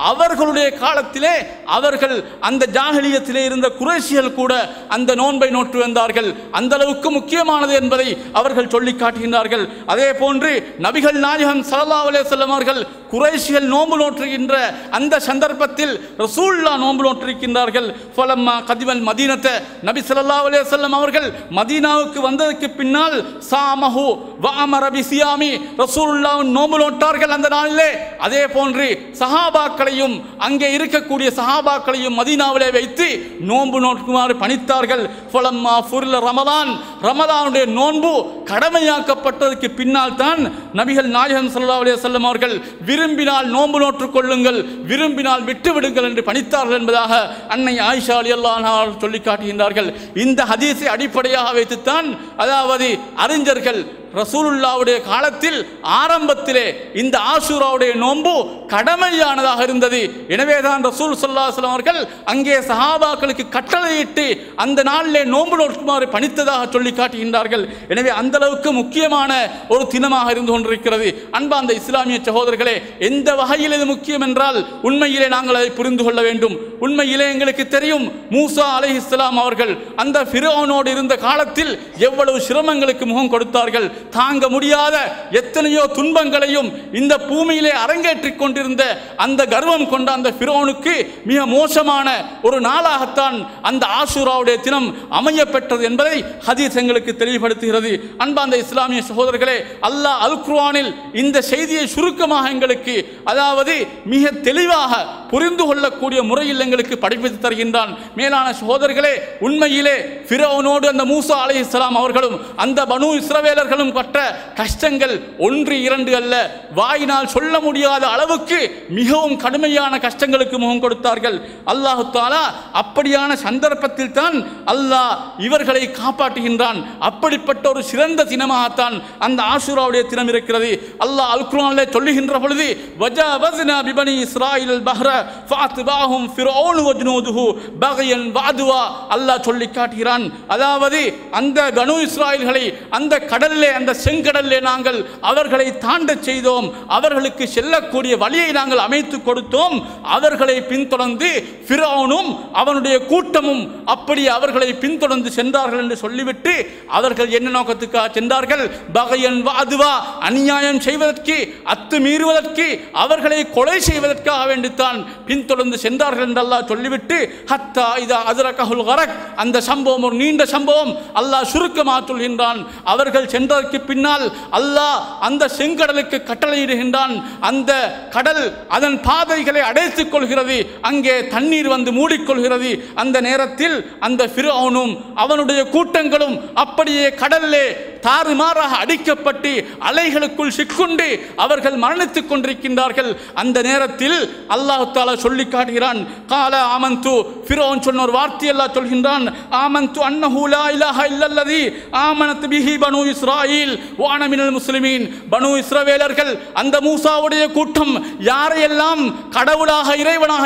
அவர்களுடைய காலத்திலே அவர்கள் அந்த ஜாஹிலியத்திலே இருந்த குறைஷிகள் கூட அந்த நோன்பை நோற்று வந்தார்கள். அந்த அளவுக்கு முக்கியமானது என்பதை அவர்கள் சொல்லி காட்டுகின்றார்கள். அதே போன்று நபிகள் நாயகம் ஸல்லல்லாஹு அலைஹி வஸல்லம் அவர்கள் குறைஷிகள் நோன்பு நோற்றுகின்ற அந்த சந்தர்ப்பத்தில் ரசூலுல்லாஹ் நோன்பு நோற்றிருக்கின்றார்கள். ஃபலம்மா கதிமல் மதீனத, நபி ஸல்லல்லாஹு அலைஹி வஸல்லம் அவர்கள் மதீனாவுக்கு வந்ததற்கு பின்னால் சாமஹு வ அமர பிஸியாமி, ரசூலுல்லாஹ் நோன்பு நோட்டார்கள் அந்த நாளிலே. அதே போன்று சஹாபாக்களையும், அங்கே இருக்கக்கூடிய சஹாபாக்களையும் மதீனாவிலே வைத்து நோன்பு நோக்குமாறு பணித்தார்கள். ஃபலம்மா ஃபுர்ல ரமலான், ரமலானுடைய நோன்பு கடமையாக்கப்பட்டதற்கு பின்னால் தான் நபிகள் நாயகம் ஸல்லல்லாஹு அலைஹி வஸல்லம் அவர்கள் விரும்பினால் நோன்பு நோற்றுக் கொள்ளுங்கள், விரும்பினால் விட்டுவிடுங்கள் என்று பணித்தார்கள் என்பதாக அன்னை ஆயிஷா ரலியல்லாஹு அன்ஹா சொல்லி காட்டுகின்றார்கள். இந்த ஹதீஸை அடிப்படையாக வைத்துத்தான் அதாவது அறிஞர்கள் ரசூலுல்லாஹ்வுடைய காலத்தில் ஆரம்பத்திலே இந்த ஆஷூராவுடைய நோன்பு கடமையானதாக இருந்தது. எனவேதான் ரசூல் ஸல்லல்லாஹு அலைஹி வஸல்லம் அவர்கள் அங்கே சஹாபாக்களுக்கு கட்டளையிட்டு அந்த நாளிலே நோன்பு நோக்குமாறு பணித்ததாக சொல்லி காட்டுகின்றார்கள். எனவே அந்த அளவுக்கு முக்கியமான ஒரு தினமாக இருந்து கொண்டிருக்கிறது. அன்பார்ந்த இஸ்லாமிய சகோதரர்களே, எந்த வகையில் இது முக்கியம் என்றால் உண்மையிலே நாங்கள் அதை புரிந்து கொள்ள வேண்டும். உண்மையிலே எங்களுக்கு தெரியும், மூசா அலைஹிஸ்ஸலாம் அவர்கள் அந்த ஃபிரௌனோடு இருந்த காலத்தில் எவ்வளவு சிரமங்களுக்கு முகம் கொடுத்தார்கள். தாங்க முடியாத எத்தனையோ துன்பங்களையும் இந்த பூமியிலே அரங்கேற்றிக் கொண்டிருந்த அந்த கர்வம் கொண்ட அந்த ஃபிரௌனுக்கு மிக மோசமான ஒரு நாளாகத்தான் அந்த ஆஷூராவுடைய தினம் அமையப்பெற்றது என்பதை ஹதீஸ் எங்களுக்கு தெளிவுபடுத்துகிறது. அன்பார்ந்த இஸ்லாமிய சகோதரர்களே, அல்லாஹ் அல் குர்ஆனில் இந்த செய்தியை சுருக்கமாக எங்களுக்கு அதாவது மிக தெளிவாக புரிந்து கொள்ளக்கூடிய முறையில் எங்களுக்கு படிப்பித்து தருகின்றான். மேலான சகோதரர்களே, உண்மையிலே ஃபிரௌனோடு அந்த மூசா அலைஹிஸ்ஸலாம் அவர்களும் அந்த பனு இஸ்ரவேலர்களும் பட்ட கஷ்டங்கள் ஒன்று இரண்டு அல்ல, வாயினால் சொல்ல முடியாத அளவுக்கு மிகவும் கடுமையான கஷ்டங்களுக்கு முகம் கொடுத்தார்கள். அல்லாஹ் தஆலா அப்படியான சந்தர்ப்பத்தில் தான் அல்லாஹ் இவர்களை காப்பாற்றுகின்றான். அப்படிப்பட்ட ஒரு சிறந்த தினமாகத்தான் அந்த ஆஷூராவுடைய தினம் இருக்கிறது. அல்லாஹ் அல் குர்ஆனிலே சொல்லுகின்ற பொழுது வஜாவஸ்னா பிபனி இஸ்ராயில் பஹ்ர ஃபஅத்பாஹும் ஃபிர்அவுன் வஜ்னூதுஹு பக்யன் வஅதுவா அல்லாஹ் சொல்லி காட்டுகிறான். அதாவது அந்த பனு இஸ்ராயல்களை அந்த கடலிலே, அந்த செங்கடலிலே நாங்கள் அவர்களை தாண்ட செய்தோம், அவர்களுக்கு செல்லக்கூடிய வழியை நாங்கள் அமைத்து கொடுத்தோம். அவர்களை பின்தொடர்ந்து ஃபிர்அவுனும் அவனுடைய கூட்டமும் அப்படி அவர்களை பின்தொடர்ந்து சென்றார்கள் என்று சொல்லிவிட்டு அவர்கள் என்ன நோக்கத்துக்காக சென்றார்கள்? பகையன் வஅதுவா, அநியாயம் செய்வதற்கு, அத்துமீறுவதற்கு, அவர்களை கொலை செய்வதற்காக வேண்டித்தான் பின்தொடர்ந்து சென்றார்கள் என்று அல்லாஹ் சொல்லிவிட்டு ஹத்தா இதா அத்ரகஹுல் கரக், அந்த சம்பவம் ஒரு நீண்ட சம்பவம், அல்லாஹ் சுருக்கமாக சொல்கின்றான். அவர்கள் சென்றதற்கு பின்னால் அல்லாஹ் அந்த செங்கடலுக்கு கட்டளையிடுகின்றான். அந்த கடல் அதன் பாதைகளை அடைத்துக் கொள்கிறது, அங்கே தண்ணீர் வந்து மூடிக்கொள்கிறது. அந்த நேரத்தில் அந்த ஃபிர்அவுனும் அவனுடைய கூட்டங்களும் அப்படியே கடலிலே தாறுமாறாக அடிக்கப்பட்டு அலைகளுக்குள் சிக்குண்டு அவர்கள் மரணித்துக் கொண்டிருக்கின்றார்கள். அந்த நேரத்தில் அல்லாஹ் தஆலா சொல்லி காட்டுகிறான், கால ஆமந்து, ஃபிர்அவுன் சொன்ன ஒரு வார்த்தை அல்லாஹ் சொல்கின்றான், ஆமந்து அன்னஹு லா இலாஹ இல்லல்லதி ஆமனத் பிஹி பனு இஸ்ராயில் வ அன மினல் முஸ்லிமீன். பனு இஸ்ரவேலர்கள், அந்த மூசாவுடைய கூட்டம் யாரையெல்லாம் கடவுளாக இறைவனாக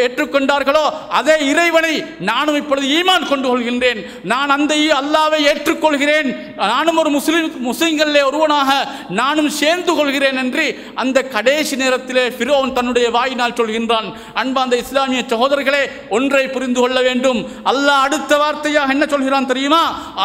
ஏற்றுக்கொண்டார்களோ அதே இறைவனை நானும் இப்பொழுது ஈமான் கொண்டு கொள்கின்றேன், நான் அந்த அல்லாஹ்வை ஏற்றுக்கொள்கிறேன், நானும் ஒரு முஸ்லிம்களிலே ஒருவனாக நானும் சேர்ந்து கொள்கிறேன் என்று அந்த கடைசி நேரத்திலே ஃபிர்அவுன் தன்னுடைய வாயினால் சொல்கின்றான். அன்பார்ந்த இஸ்லாமிய சகோதரர்களே, ஒன்றை புரிந்து கொள்ள வேண்டும். அல்லாஹ் அடுத்த வார்த்தையாக என்ன சொல்கிறான் தெரியுமா?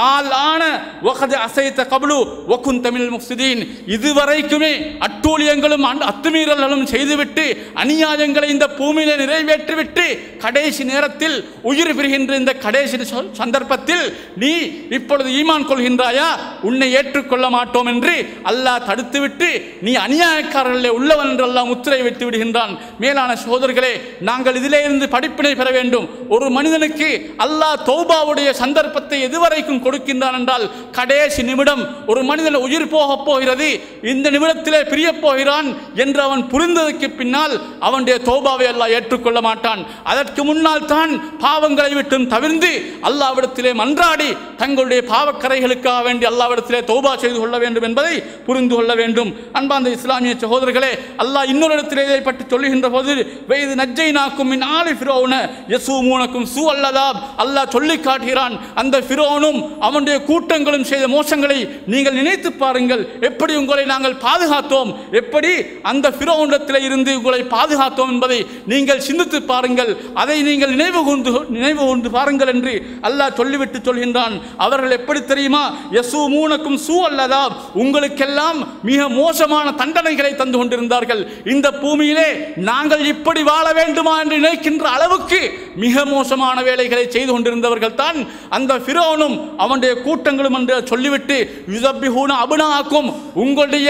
ஆல் ஆன வகத் அஸைத கப்லு வகுன்த மினல் முஃப்ஸிதீன். இதுவரைக்குமே அட்டூழியங்களும் அத்துமீறல்களும் செய்துவிட்டு அநியாயங்களை இந்த பூமியிலே நிறைவேற்றிவிட்டு கடைசி நேரத்தில் உயிர் பிரிகின்ற இந்த கடைசி சந்தர்ப்பத்தில் நீ இப்பொழுது ஈமான் கொள்கின்றாயா? உன்னை ஏற்றுக்கொள்ள மாட்டோம் என்று அல்லாஹ் தடுத்துவிட்டு நீ அநியாயக்காரர்களே உள்ளவன் என்று அல்லாஹ் முத்திரை வைத்து விடுகின்றான். மேலான சகோதரர்களே, நாங்கள் இதிலே இருந்து படிப்பினை பெற வேண்டும். ஒரு மனிதனுக்கு அல்லாஹ் தௌபாவுடைய சந்தர்ப்பத்தை எதுவரைக்கும் கொடுக்கின்றான் என்றால், கடைசி நிமிடம் ஒரு மனிதன் உயிர் போக போகிறது, இந்த நிமிடத்திலே பிரிய போகிறான் என்று அவன் புரிந்ததற்கு பின்னால் அவனுடைய தௌபாவை அல்லாஹ் ஏற்றுக்கொள்ள மாட்டான். அதற்கு முன்னால் தான் பாவங்களை விட்டும் தவிர்ந்து அல்லாஹ்விடத்திலே மன்றாடி தங்களுடைய பாவக்கரைகளுக்காக வேண்டி அல்லாஹ்விடத்திலே தௌபா செய்து கொள்ள வேண்டும் என்பதை புரிந்து கொள்ள வேண்டும். அன்பார்ந்த இஸ்லாமிய சகோதரர்களே, அல்லாஹ் இன்னொரு இடத்திலே இதை பற்றி சொல்லுகின்ற போது வைது நஜ்ஜைனாக்கும் மின் ஆலி ஃபிர்அவுன யஸூமூனக்கும் சூஅல் அஸாப், அல்லாஹ் சொல்லி காட்டுகிறான். அந்த ஃபிர்அவுனும் அவனுடைய கூட்டங்களும் செய்த மோசங்களை நீங்கள் நினைத்து பாருங்கள். எப்படி உங்களை நாங்கள் பாதுகாத்தோம், எப்படி அந்த ஃபிர்அவுனிடத்தில் இருந்து உங்களை பாதுகாத்தோம் என்பதை நீங்கள் சிந்தித்து பாருங்கள். அதை நீங்கள் நினைவு கூர்ந்து பாருங்கள் என்று அல்லாஹ் சொல்லிவிட்டு சொல்கின்றான். அவர்கள் எப்படி தெரியுமா? யஸூமூனக்கும் சூஅல் அஸாப், உங்களுக்கெல்லாம் மிக மோசமான தண்டனைகளை தந்து கொண்டிருந்தார்கள். இந்த பூமியிலே நாங்கள் இப்படி வாழ வேண்டுமா என்று நினைக்கின்ற அளவுக்கு மிக மோசமான வேலைகளை செய்து கொண்டிருந்தவர்கள் தான் அந்த ஃபிர்அவுனும் அவனுடைய கூட்டங்களும் என்று சொல்லிவிட்டு யுஸப்பிஹூன அப்னாஅக்கும், உங்களுடைய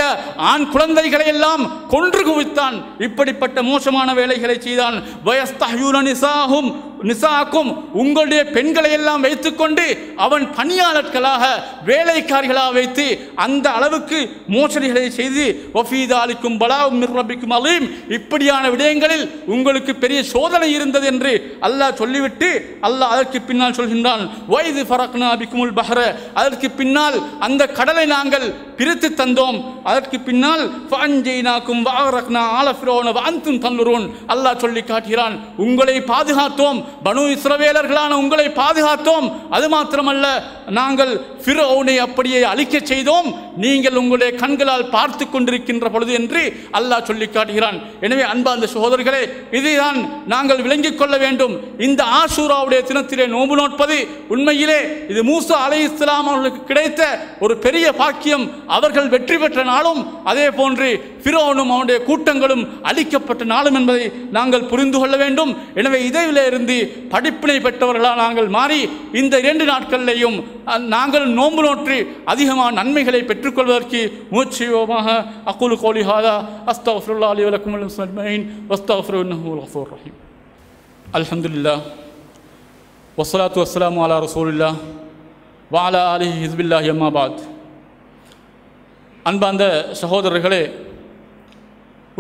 ஆண் குழந்தைகளை எல்லாம் கொன்று குவித்தான். இப்படிப்பட்ட மோசமான வேலைகளை செய்தான். வயஸ்தஹ்யூன நிசாக்கும், உங்களுடைய பெண்களை எல்லாம் வைத்துக்கொண்டு அவன் பணியாளர்களாக வேலைக்காரிகளாக வைத்து அந்த அளவுக்கு மோசடிகளை செய்து வஃபீதாலிக்கும் பலாவும் மிர் ரப்பிக்கும் அலீம், இப்படியான விடயங்களில் உங்களுக்கு பெரிய சோதனை இருந்தது என்று அல்லாஹ் சொல்லிவிட்டு அல்லாஹ் அதற்கு பின்னால் சொல்கின்றான், வைது ஃபரக்னா பிக்குமுல் பஹ்ர, அதற்கு பின்னால் அந்த கடலை நாங்கள் பிரித்து தந்தோம். அதற்கு பின்னால் ஃபஅன்ஜைனாக்கும் வஅக்ரக்னா ஆல ஃபிர்அவுன வஅன்தும் தன்லுரூன், அல்லாஹ் சொல்லி காட்டுகிறான், உங்களை பாதுகாத்தோம், பனு இஸ்ரவேலர்களான உங்களை பாதுகாத்தோம். அது மாத்திரமல்ல, நாங்கள் ஃபிர்அவுனை அப்படியே அழிக்க செய்தோம், நீங்கள் உங்களுடைய கண்களால் பார்த்து கொண்டிருக்கின்ற பொழுது என்று அல்லாஹ் சொல்லி காட்டுகிறான். எனவே அன்பார்ந்த சகோதரர்களே, இதைதான் நாங்கள் விளங்கிக் கொள்ள வேண்டும். இந்த ஆஷூராவுடைய தினத்திலே நோன்பு நோட்பது உண்மையிலே இது மூசா அலைஹிஸ்ஸலாம் அவர்களுக்கு கிடைத்த ஒரு பெரிய பாக்கியம். அவர்கள் வெற்றி பெற்ற நாளும் அதே போன்று ஃபிர்அவுனும் அவனுடைய கூட்டங்களும் அழிக்கப்பட்ட நாளும் என்பதை நாங்கள் புரிந்து கொள்ள வேண்டும். எனவே இதிலே இருந்து படிப்பினை பெற்றவர்களாக நாங்கள் மாறி இந்த 2 நாட்களிலேயும் நாங்கள் நோன்பு நோற்றி அதிகமான நன்மைகளை பெற்றுக்கொள்வதற்கு முயற்சியோமாக. அக்கூலு கௌலி ஹாதா அஸ்தக்ஃபிருல்லாஹ் லி வ லக்கும் வ லில் முஸ்லிமீன் வஸ்தக்ஃபிருஹு இன்னஹு ஹுவல் கஃபூர் ரஹீம். அல்ஹம்துலில்லாஹ் வஸ்ஸலாத்து வஸ்ஸலாமு அலா ரசூலில்லாஹ் வ அலா ஆலிஹி ஹிஸ்பில்லாஹி அம்மா பஅத். அன்பார்ந்த சகோதரர்களே,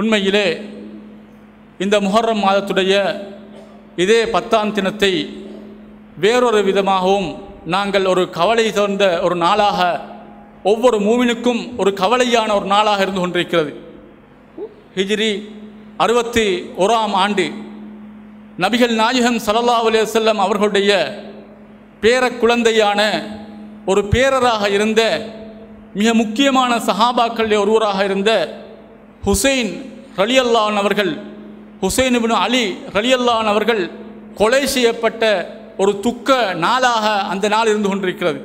உண்மையிலே இந்த முஹர்ரம் மாதத்துடைய இதே 10ஆம் தினத்தை வேறொரு விதமாகவும் நாங்கள் ஒரு கவலை தோன்ற ஒரு நாளாக, ஒவ்வொரு மூமினுக்கும் ஒரு கவலையான ஒரு நாளாக இருந்து கொண்டிருக்கிறது. ஹிஜ்ரி 61ஆம் ஆண்டு நபிகள் நாயகம் ஸல்லல்லாஹு அலைஹி வஸல்லம் அவர்களுடைய பேர குழந்தையான ஒரு பேரராக இருந்த மிக முக்கியமான சஹாபாக்களில் ஒருவராக இருந்த ஹுசைன் ரலியல்லாஹு அவர்கள், ஹுசைன் இப்னு அலி ரலியல்லாஹு அவர்கள் கொலை செய்யப்பட்ட ஒரு துக்க நாளாக அந்த நாள் இருந்து கொண்டிருக்கிறது.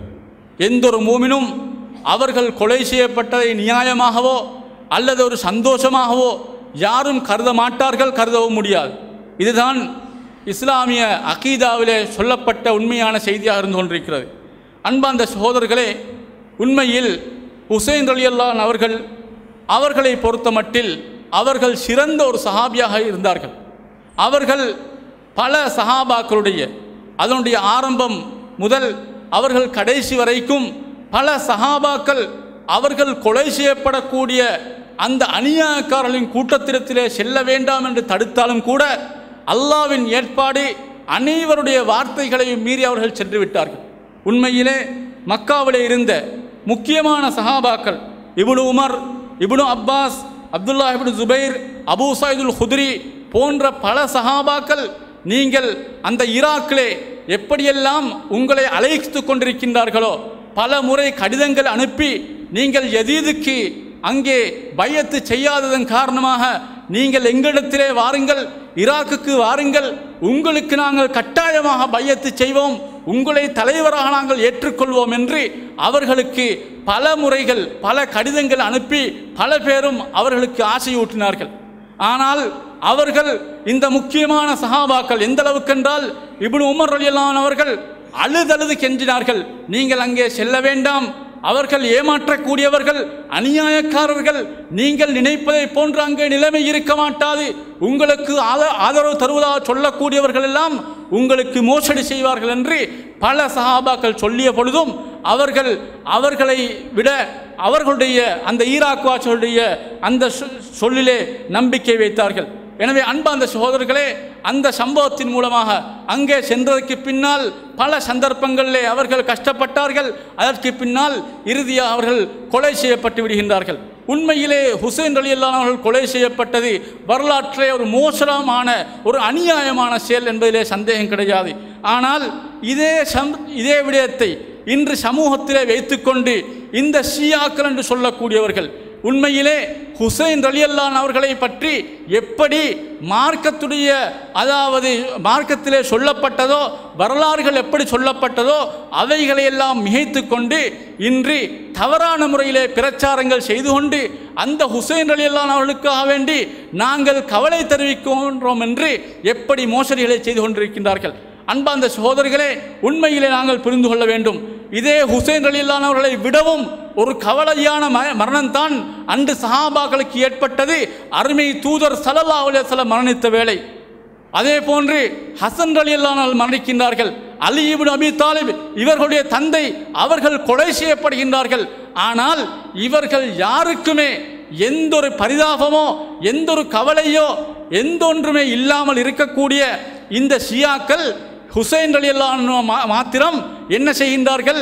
எந்த ஒரு மூமினும் அவர்கள் கொலை செய்யப்பட்டதை நியாயமாகவோ அல்லது ஒரு சந்தோஷமாகவோ யாரும் கருத மாட்டார்கள், கருதவும் முடியாது. இதுதான் இஸ்லாமிய அகீதாவிலே சொல்லப்பட்ட உண்மையான செய்தியாக இருந்து கொண்டிருக்கிறது. அன்பார்ந்த சகோதரர்களே, உண்மையில் ஹுசைன் ரலியல்லாஹு அவர்கள், அவர்களை பொறுத்த மட்டில் அவர்கள் சிறந்த ஒரு சஹாபியாக இருந்தார்கள். அவர்கள் பல சஹாபாக்களுடைய, அதனுடைய ஆரம்பம் முதல் அவர்கள் கடைசி வரைக்கும் பல சஹாபாக்கள் அவர்கள் கொலை செய்யப்படக்கூடிய அந்த அநியாயக்காரர்களின் கூட்டத்திலே செல்ல வேண்டாம் என்று தடுத்தாலும் கூட அல்லாஹ்வின் ஏற்பாடு, அனைவருடைய வார்த்தைகளையும் மீறி அவர்கள் சென்று விட்டார்கள். உண்மையிலே மக்காவிலே இருந்த முக்கியமான சஹாபாக்கள் இப்னு உமர், இப்னு அப்பாஸ், அப்துல்லா இப்னு ஜுபைர், அபூ சயீதுல் குத்ரி போன்ற பல சஹாபாக்கள், நீங்கள் அந்த ஈராக்கிலே எப்படியெல்லாம் உங்களை அழைத்து கொண்டிருக்கின்றார்களோ, பல முறை கடிதங்கள் அனுப்பி நீங்கள் யதீதுக்கு அங்கே பையத்து செய்யாததன் காரணமாக நீங்கள் எங்களிடத்திலே வாருங்கள், ஈராக்குக்கு வாருங்கள், உங்களுக்கு நாங்கள் கட்டாயமாக பையத்து செய்வோம், உங்களை தலைவராக நாங்கள் ஏற்றுக்கொள்வோம் என்று அவர்களுக்கு பல முறைகள் பல கடிதங்கள் அனுப்பி பல பேரும் அவர்களுக்கு ஆசையூட்டினார்கள். ஆனால் அவர்கள் இந்த முக்கியமான சஹாபாக்கள் எந்த அளவுக்கென்றால் இப்னு உமர் ரலியல்லாஹு அவர்கள் அழுதழுது கெஞ்சினார்கள், நீங்கள் அங்கே செல்ல வேண்டாம், அவர்கள் ஏமாற்றக்கூடியவர்கள், அநியாயக்காரர்கள், நீங்கள் நினைப்பதை போன்று அங்கே நிலைமை இருக்க மாட்டாது, உங்களுக்கு ஆதரவு தருவதாக சொல்லக்கூடியவர்கள் எல்லாம் உங்களுக்கு மோசடி செய்வார்கள் என்று பல சஹாபாக்கள் சொல்லிய பொழுதும் அவர்களை விட அவர்களுடைய அந்த ஈராக் வாசிகளுடைய அந்த சொல்லிலே நம்பிக்கை வைத்தார்கள். எனவே அன்பார்ந்த சகோதரர்களே, அந்த சம்பவத்தின் மூலமாக அங்கே சென்றதற்கு பின்னால் பல சந்தர்ப்பங்களிலே அவர்கள் கஷ்டப்பட்டார்கள். அதற்கு பின்னால் இறுதியாக அவர்கள் கொலை செய்யப்பட்டு விடுகின்றார்கள். உண்மையிலே ஹுசைன் ரலியல்லாஹு அவர்கள் கொலை செய்யப்பட்டது வரலாற்றிலே ஒரு மோசமான ஒரு அநியாயமான செயல் என்பதிலே சந்தேகம் கிடையாது. ஆனால் இதே விடயத்தை இன்று சமூகத்திலே வைத்துக்கொண்டு இந்த ஷியாக்கள் என்று சொல்லக்கூடியவர்கள் உண்மையிலே ஹுசைன் ரலியல்லாஹு அவர்களை பற்றி எப்படி மார்க்கத்துடைய, அதாவது மார்க்கத்திலே சொல்லப்பட்டதோ, வரலாறுகள் எப்படி சொல்லப்பட்டதோ அவைகளையெல்லாம் மிகைத்து கொண்டு இன்று தவறான முறையிலே பிரச்சாரங்கள் செய்து கொண்டு அந்த ஹுசைன் ரலியல்லாஹு அவர்களுக்காக வேண்டி நாங்கள் கவலை தெரிவிக்கின்றோம் என்று எப்படி மோசடிகளை செய்து கொண்டிருக்கின்றார்கள். அன்பார்ந்த சகோதரர்களே, உண்மையிலே நாங்கள் புரிந்து கொள்ள வேண்டும், இதே ஹுசைன் ரலியல்லாஹு அவர்களை விடவும் ஒரு கவலையான மரணம்தான் அன்று சஹாபாக்களுக்கு ஏற்பட்டது. அருமை தூதர் ஸல்லல்லாஹு அலைஹி வஸல்லம் மரணித்த வேளை. அதே போன்று ஹசன் ரலியல்லாஹு அவர்கள் மரணிக்கின்றார்கள். அலி இப்னு அபி தாலிப் இவர்களுடைய தந்தை அவர்கள் கொலை செய்யப்படுகின்றார்கள். ஆனால் இவர்கள் யாருக்குமே எந்த ஒரு பரிதாபமோ எந்த ஒரு கவலையோ எந்த ஒன்றுமே இல்லாமல் இருக்கக்கூடிய இந்த ஷியாக்கள் ஹுசைன் ரலியல்லாஹு மாத்திரம் என்ன செய்கின்றார்கள்,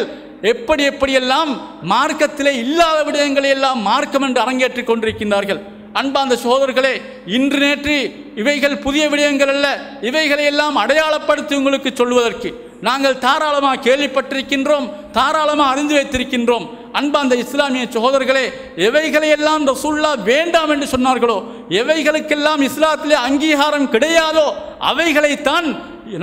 எப்படியெல்லாம் மார்க்கத்திலே இல்லாத விடயங்களை எல்லாம் மார்க்கம் என்று அரங்கேற்றிக் கொண்டிருக்கின்றார்கள். அன்பார்ந்த சகோதரர்களே, இன்று நேற்று இவைகள் புதிய விடயங்கள் அல்ல, இவைகளை எல்லாம் அடையாளப்படுத்தி உங்களுக்கு சொல்வதற்கு நாங்கள் தாராளமாக கேள்விப்பட்டிருக்கின்றோம், தாராளமாக அறிந்து வைத்திருக்கின்றோம். அன்பார்ந்த இஸ்லாமிய சகோதரர்களே, எவைகளையெல்லாம் ரசூலுல்லாஹ் வேண்டாம் என்று சொன்னார்களோ, எவைகளுக்கெல்லாம் இஸ்லாத்திலே அங்கீகாரம் கிடையாதோ அவைகளைத்தான்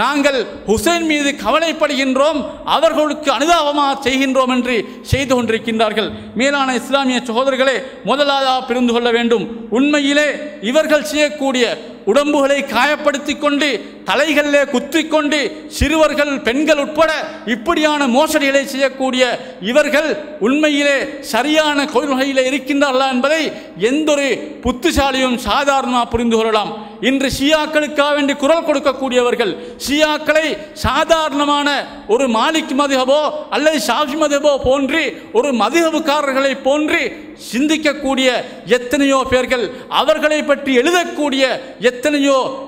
நாங்கள் ஹுசைன் மீது கவலைப்படுகின்றோம், அவர்களுக்கு அனுதாபமாக செய்கின்றோம் என்று செய்து கொண்டிருக்கின்றார்கள். மேலான இஸ்லாமிய சகோதரர்களே, முதலாவதாக புரிந்து கொள்ள வேண்டும், உண்மையிலே இவர்கள் செய்யக்கூடிய உடம்புகளை காயப்படுத்தி கொண்டு தலைகளிலே குத்திக்கொண்டு சிறுவர்கள் பெண்கள் உட்பட இப்படியான மோசடிகளை செய்யக்கூடிய இவர்கள் உண்மையிலே சரியான கொள்கையிலே இருக்கின்றார்களா என்பதை எந்தொரு புத்திசாலியும் சாதாரணமாக புரிந்து கொள்ளலாம். இன்று ஷியாக்களுக்காக வேண்டி குரல் கொடுக்கக்கூடியவர்கள் ஷியாக்களை சாதாரணமான ஒரு மாலிக் மதுஹபோ அல்லது ஷாஃபி மதுஹபோ போன்று ஒரு மதுஹபுக்காரர்களை போன்று சிந்திக்கக்கூடிய எத்தனையோ பேர்கள், அவர்களை பற்றி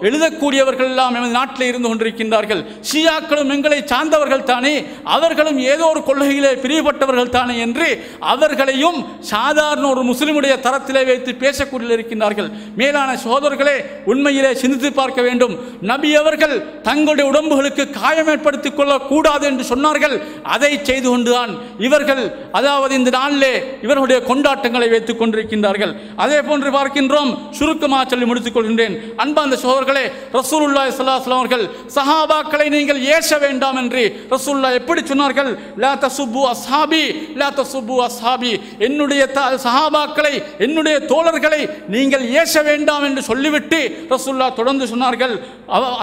எழுதக்கூடியவர்கள் எல்லாம் எமது நாட்டில் இருந்து கொண்டிருக்கின்றார்கள். ஷியாக்களும் எங்களை சார்ந்தவர்கள் தானே, அவர்களும் ஏதோ ஒரு கொள்கையிலே பிரியப்பட்டவர்கள் தானே என்று அவர்களையும் சாதாரண ஒரு முஸ்லிமுடைய தரத்திலே வைத்து பேசக்கூடிய இருக்கின்றார்கள். மேலான சகோதரர்களே, உண்மையிலே சிந்தித்து பார்க்க வேண்டும். நபி அவர்கள் தங்களுடைய உடம்புகளுக்கு காயம் ஏற்படுத்திக் கொள்ளக்கூடாது என்று சொன்னார்கள். அதை செய்து கொண்டுதான் இவர்கள், அதாவது இந்த நாளிலே இவர்களுடைய கொண்டாட்டங்களை வைத்துக் கொண்டிருக்கின்றார்கள். அதே போன்று பார்க்கின்றோம். சுருக்கமாக சொல்லி முடித்துக் கொள்கின்றேன். அன்பார்ந்த சகோதரர்களே, ரசூலுல்லாஹி ஸல்லல்லாஹு அலைஹி வஸல்லம் அவர்கள் சஹாபாக்களை நீங்கள் ஏச வேண்டாம் என்று ரசூலுல்லாஹ் எப்படி சொன்னார்கள்? லா தசுப்பு அஸ்ஹாபி, லா தசுப்பு அஸ்ஹாபி, என்னுடைய சஹாபாக்களை, என்னுடைய தோழர்களை நீங்கள் ஏச வேண்டாம் என்று சொல்லிவிட்டு ரசூலுல்லாஹ் தொடர்ந்து சொன்னார்கள்,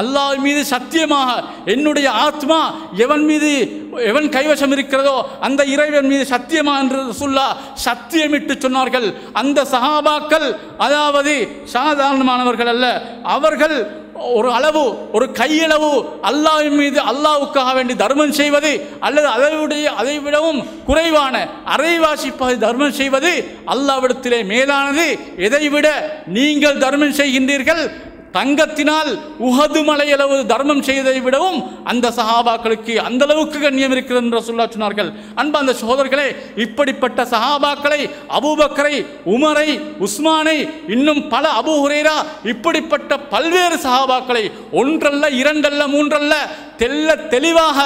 அல்லாஹ் மீது சத்தியமாக என்னுடைய ஆத்மா எவன் கைவசம் இருக்கிறதோ அந்த இறைவன் மீது சத்தியமா என்று ரசூலுல்லாஹ் சத்தியமிட்டு சொன்னார்கள். அந்த சஹாபாக்கள் அதாவது சாதாரணமானவர்கள் அல்ல. அவர்கள் ஒரு அளவு, ஒரு கையளவு அல்லாஹ்வின் மீது அல்லாஹ்வுக்காக வேண்டி தர்மம் செய்வது அல்லது அதை விடவும் குறைவான அரைவாசி தர்மம் செய்வது அல்லாஹ்விடத்திலே மேலானது. எதைவிட நீங்கள் தர்மம் செய்கின்றீர்கள், தங்கத்தினால் உஹது மலையளவு தர்மம் செய்வதை விடவும் அந்த சஹாபாக்களுக்கு அந்த அளவுக்கு கண்ணியம் இருக்கிறது என்று ரசூலுல்லாஹ் சொன்னார்கள். அன்பார்ந்த சகோதரர்களே, இப்படிப்பட்ட சஹாபாக்களை, அபூபக்கரை, உமரை, உஸ்மானை, இன்னும் பல அபூ ஹுரைரா, இப்படிப்பட்ட பல்வேறு சஹாபாக்களை ஒன்றல்ல இரண்டல்ல மூன்றல்ல தெளிவாக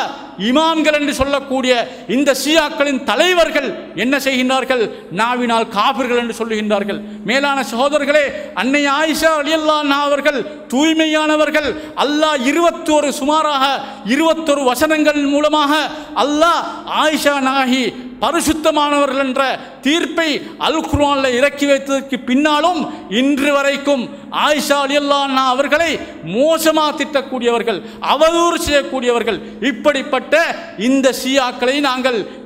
இமாம்கள் என்று சொல்லக்கூடிய இந்த ஷியாக்களின் தலைவர்கள் என்ன செய்கின்றார்கள்? நாவினால் காபிர்கள் என்று சொல்லுகின்றார்கள். மேலான சகோதரர்களே, அன்னை ஆயிஷா ரலியல்லாஹு அன்ஹா அவர்கள் தூய்மையானவர்கள். அல்லாஹ் 21 சுமாராக 21 வசனங்கள் மூலமாக அல்லாஹ் ஆயிஷா நாகி பரிசுத்தமானவர்கள் என்ற தீர்ப்பை அல் குர்ஆனில் இறக்கி வைத்ததற்கு பின்னாலும் இன்று வரைக்கும் ஆயிஷா ரலியல்லாஹு அன்ஹா அவர்களை மோசமாக திட்டக்கூடியவர்கள், அவதூறு செய்யக்கூடியவர்கள். இப்படிப்பட்ட இந்த ஷியாக்களை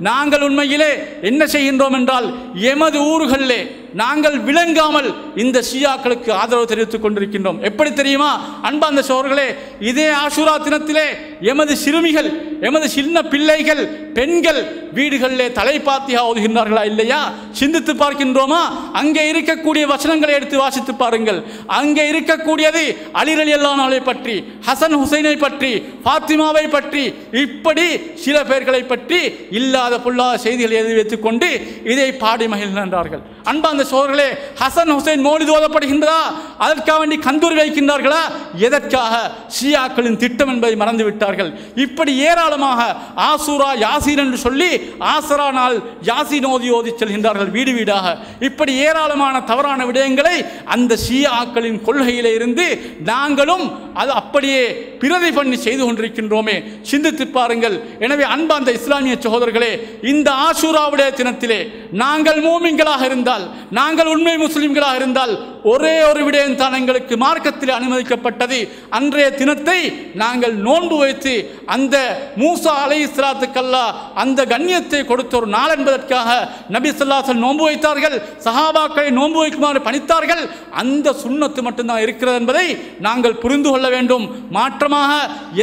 நாங்கள் உண்மையிலே என்ன செய்கின்றோம் என்றால், எமது ஊர்களிலே நாங்கள் விளங்காமல் இந்த ஷியாக்களுக்கு ஆதரவு தெரிவித்துக் கொண்டிருக்கின்றோம். எப்படி தெரியுமா அன்பார்ந்த சகோதரர்களே? இதே ஆஷூரா தினத்திலே எமது சிறுமிகள், எமது சின்ன பிள்ளைகள், பெண்கள் வீடுகளிலே தலைப்பாத்தியா ஓதுகின்றார்களா இல்லையா? சிந்தித்து பார்க்கின்றோமா? அங்கே இருக்கக்கூடிய வசனங்களை எடுத்து வாசித்து பாருங்கள். அங்கே இருக்கக்கூடியது அலி ரலியல்லாஹு அன்ஹு பற்றி, ஹசன் ஹுசைனை பற்றி, ஃபாத்திமாவை பற்றி, இப்படி சில பேர்களை பற்றி இல்லாத பொல்லாத செய்திகளை எழுதி வைத்துக் கொண்டு இதை பாடி மகிழ்கின்றார்கள். அன்பார்ந்த சகோதரர்களே, ஹசன் ஹுசைன் மௌலித் ஓதப்படுகின்றதா? அதற்காக வேண்டி கந்தூரி வைக்கின்றார்களா? எதற்காக? ஷியாக்களின் திட்டம் என்பதை மறந்து விட்டார்கள். இப்படி ஏராளமாக ஆசூரா யாசீன் என்று சொல்லி ஆசரா நாள் யாசீன் ஓதி செல்கின்றார்கள் வீடு வீடாக. இப்படி ஏராளமான தவறான விடயங்களை அந்த ஷியாக்களின் கொள்கையிலே இருந்து நாங்களும் அது அப்படியே பிரதி பண்ணி செய்து கொண்டிருக்கின்றோமே, சிந்தித்து பாருங்கள். எனவே அன்பார்ந்த இஸ்லாமிய சகோதரர்களே, இந்த ஆஷூராவுடைய தினத்திலே நாங்கள் மூமின்களாக இருந்தால், நாங்கள் உண்மை முஸ்லிம்களாக இருந்தால் ஒரே ஒரு விடயம் தான் எங்களுக்கு மார்க்கத்தில் அனுமதிக்கப்பட்டது. அன்றைய தினத்தை நாங்கள் நோன்பு வைத்து அந்த மூசா அலைஹிஸ்ஸலாத்துக்கல்லாஹ் அந்த கண்ணியத்தை கொடுத்த ஒரு நாள் என்பதற்காக நபி ஸல்லல்லாஹு அலைஹி வஸல்லம் நோன்பு வைத்தார்கள். சஹாபாக்களை நோன்பு வைக்குமாறு பணித்தார்கள். அந்த சுன்னத்து மட்டும்தான் இருக்கிறது என்பதை நாங்கள் புரிந்து கொள்ள வேண்டும். மாற்றமாக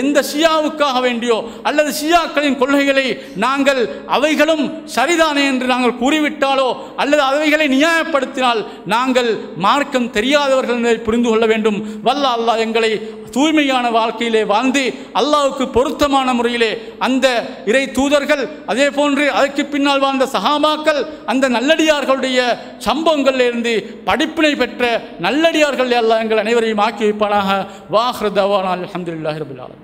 எந்த ஷியாவுக்காக வேண்டியோ அல்லது ஷியாக்களின் கொள்கைகளை நாங்கள் அவைகளும் சரிதானே என்று நாங்கள் கூறிவிட்டாலோ அல்லது அவைகளை நியாயப்படுத்தினால் நாங்கள் மார்க்கம் தெரியாதவர்கள் என்பதை புரிந்து கொள்ள வேண்டும். வல்ல அல்லாஹ் எங்களை தூய்மையான வாழ்க்கையிலே வாழ்ந்து அல்லாஹ்வுக்கு பொருத்தமான முறையிலே அந்த இறை தூதர்கள், அதே போன்று அதற்கு பின்னால் வாழ்ந்த சஹாபாக்கள், அந்த நல்லடியார்களுடைய சம்பவங்களிலிருந்து படிப்பினை பெற்ற நல்லடியார்கள் அல்லாஹ் எங்கள் அனைவரையும் ஆக்கி வைப்பானாக. வாஹிரு தவானா அல்ஹம்துலில்லாஹி ரப்பில் ஆலமீன்.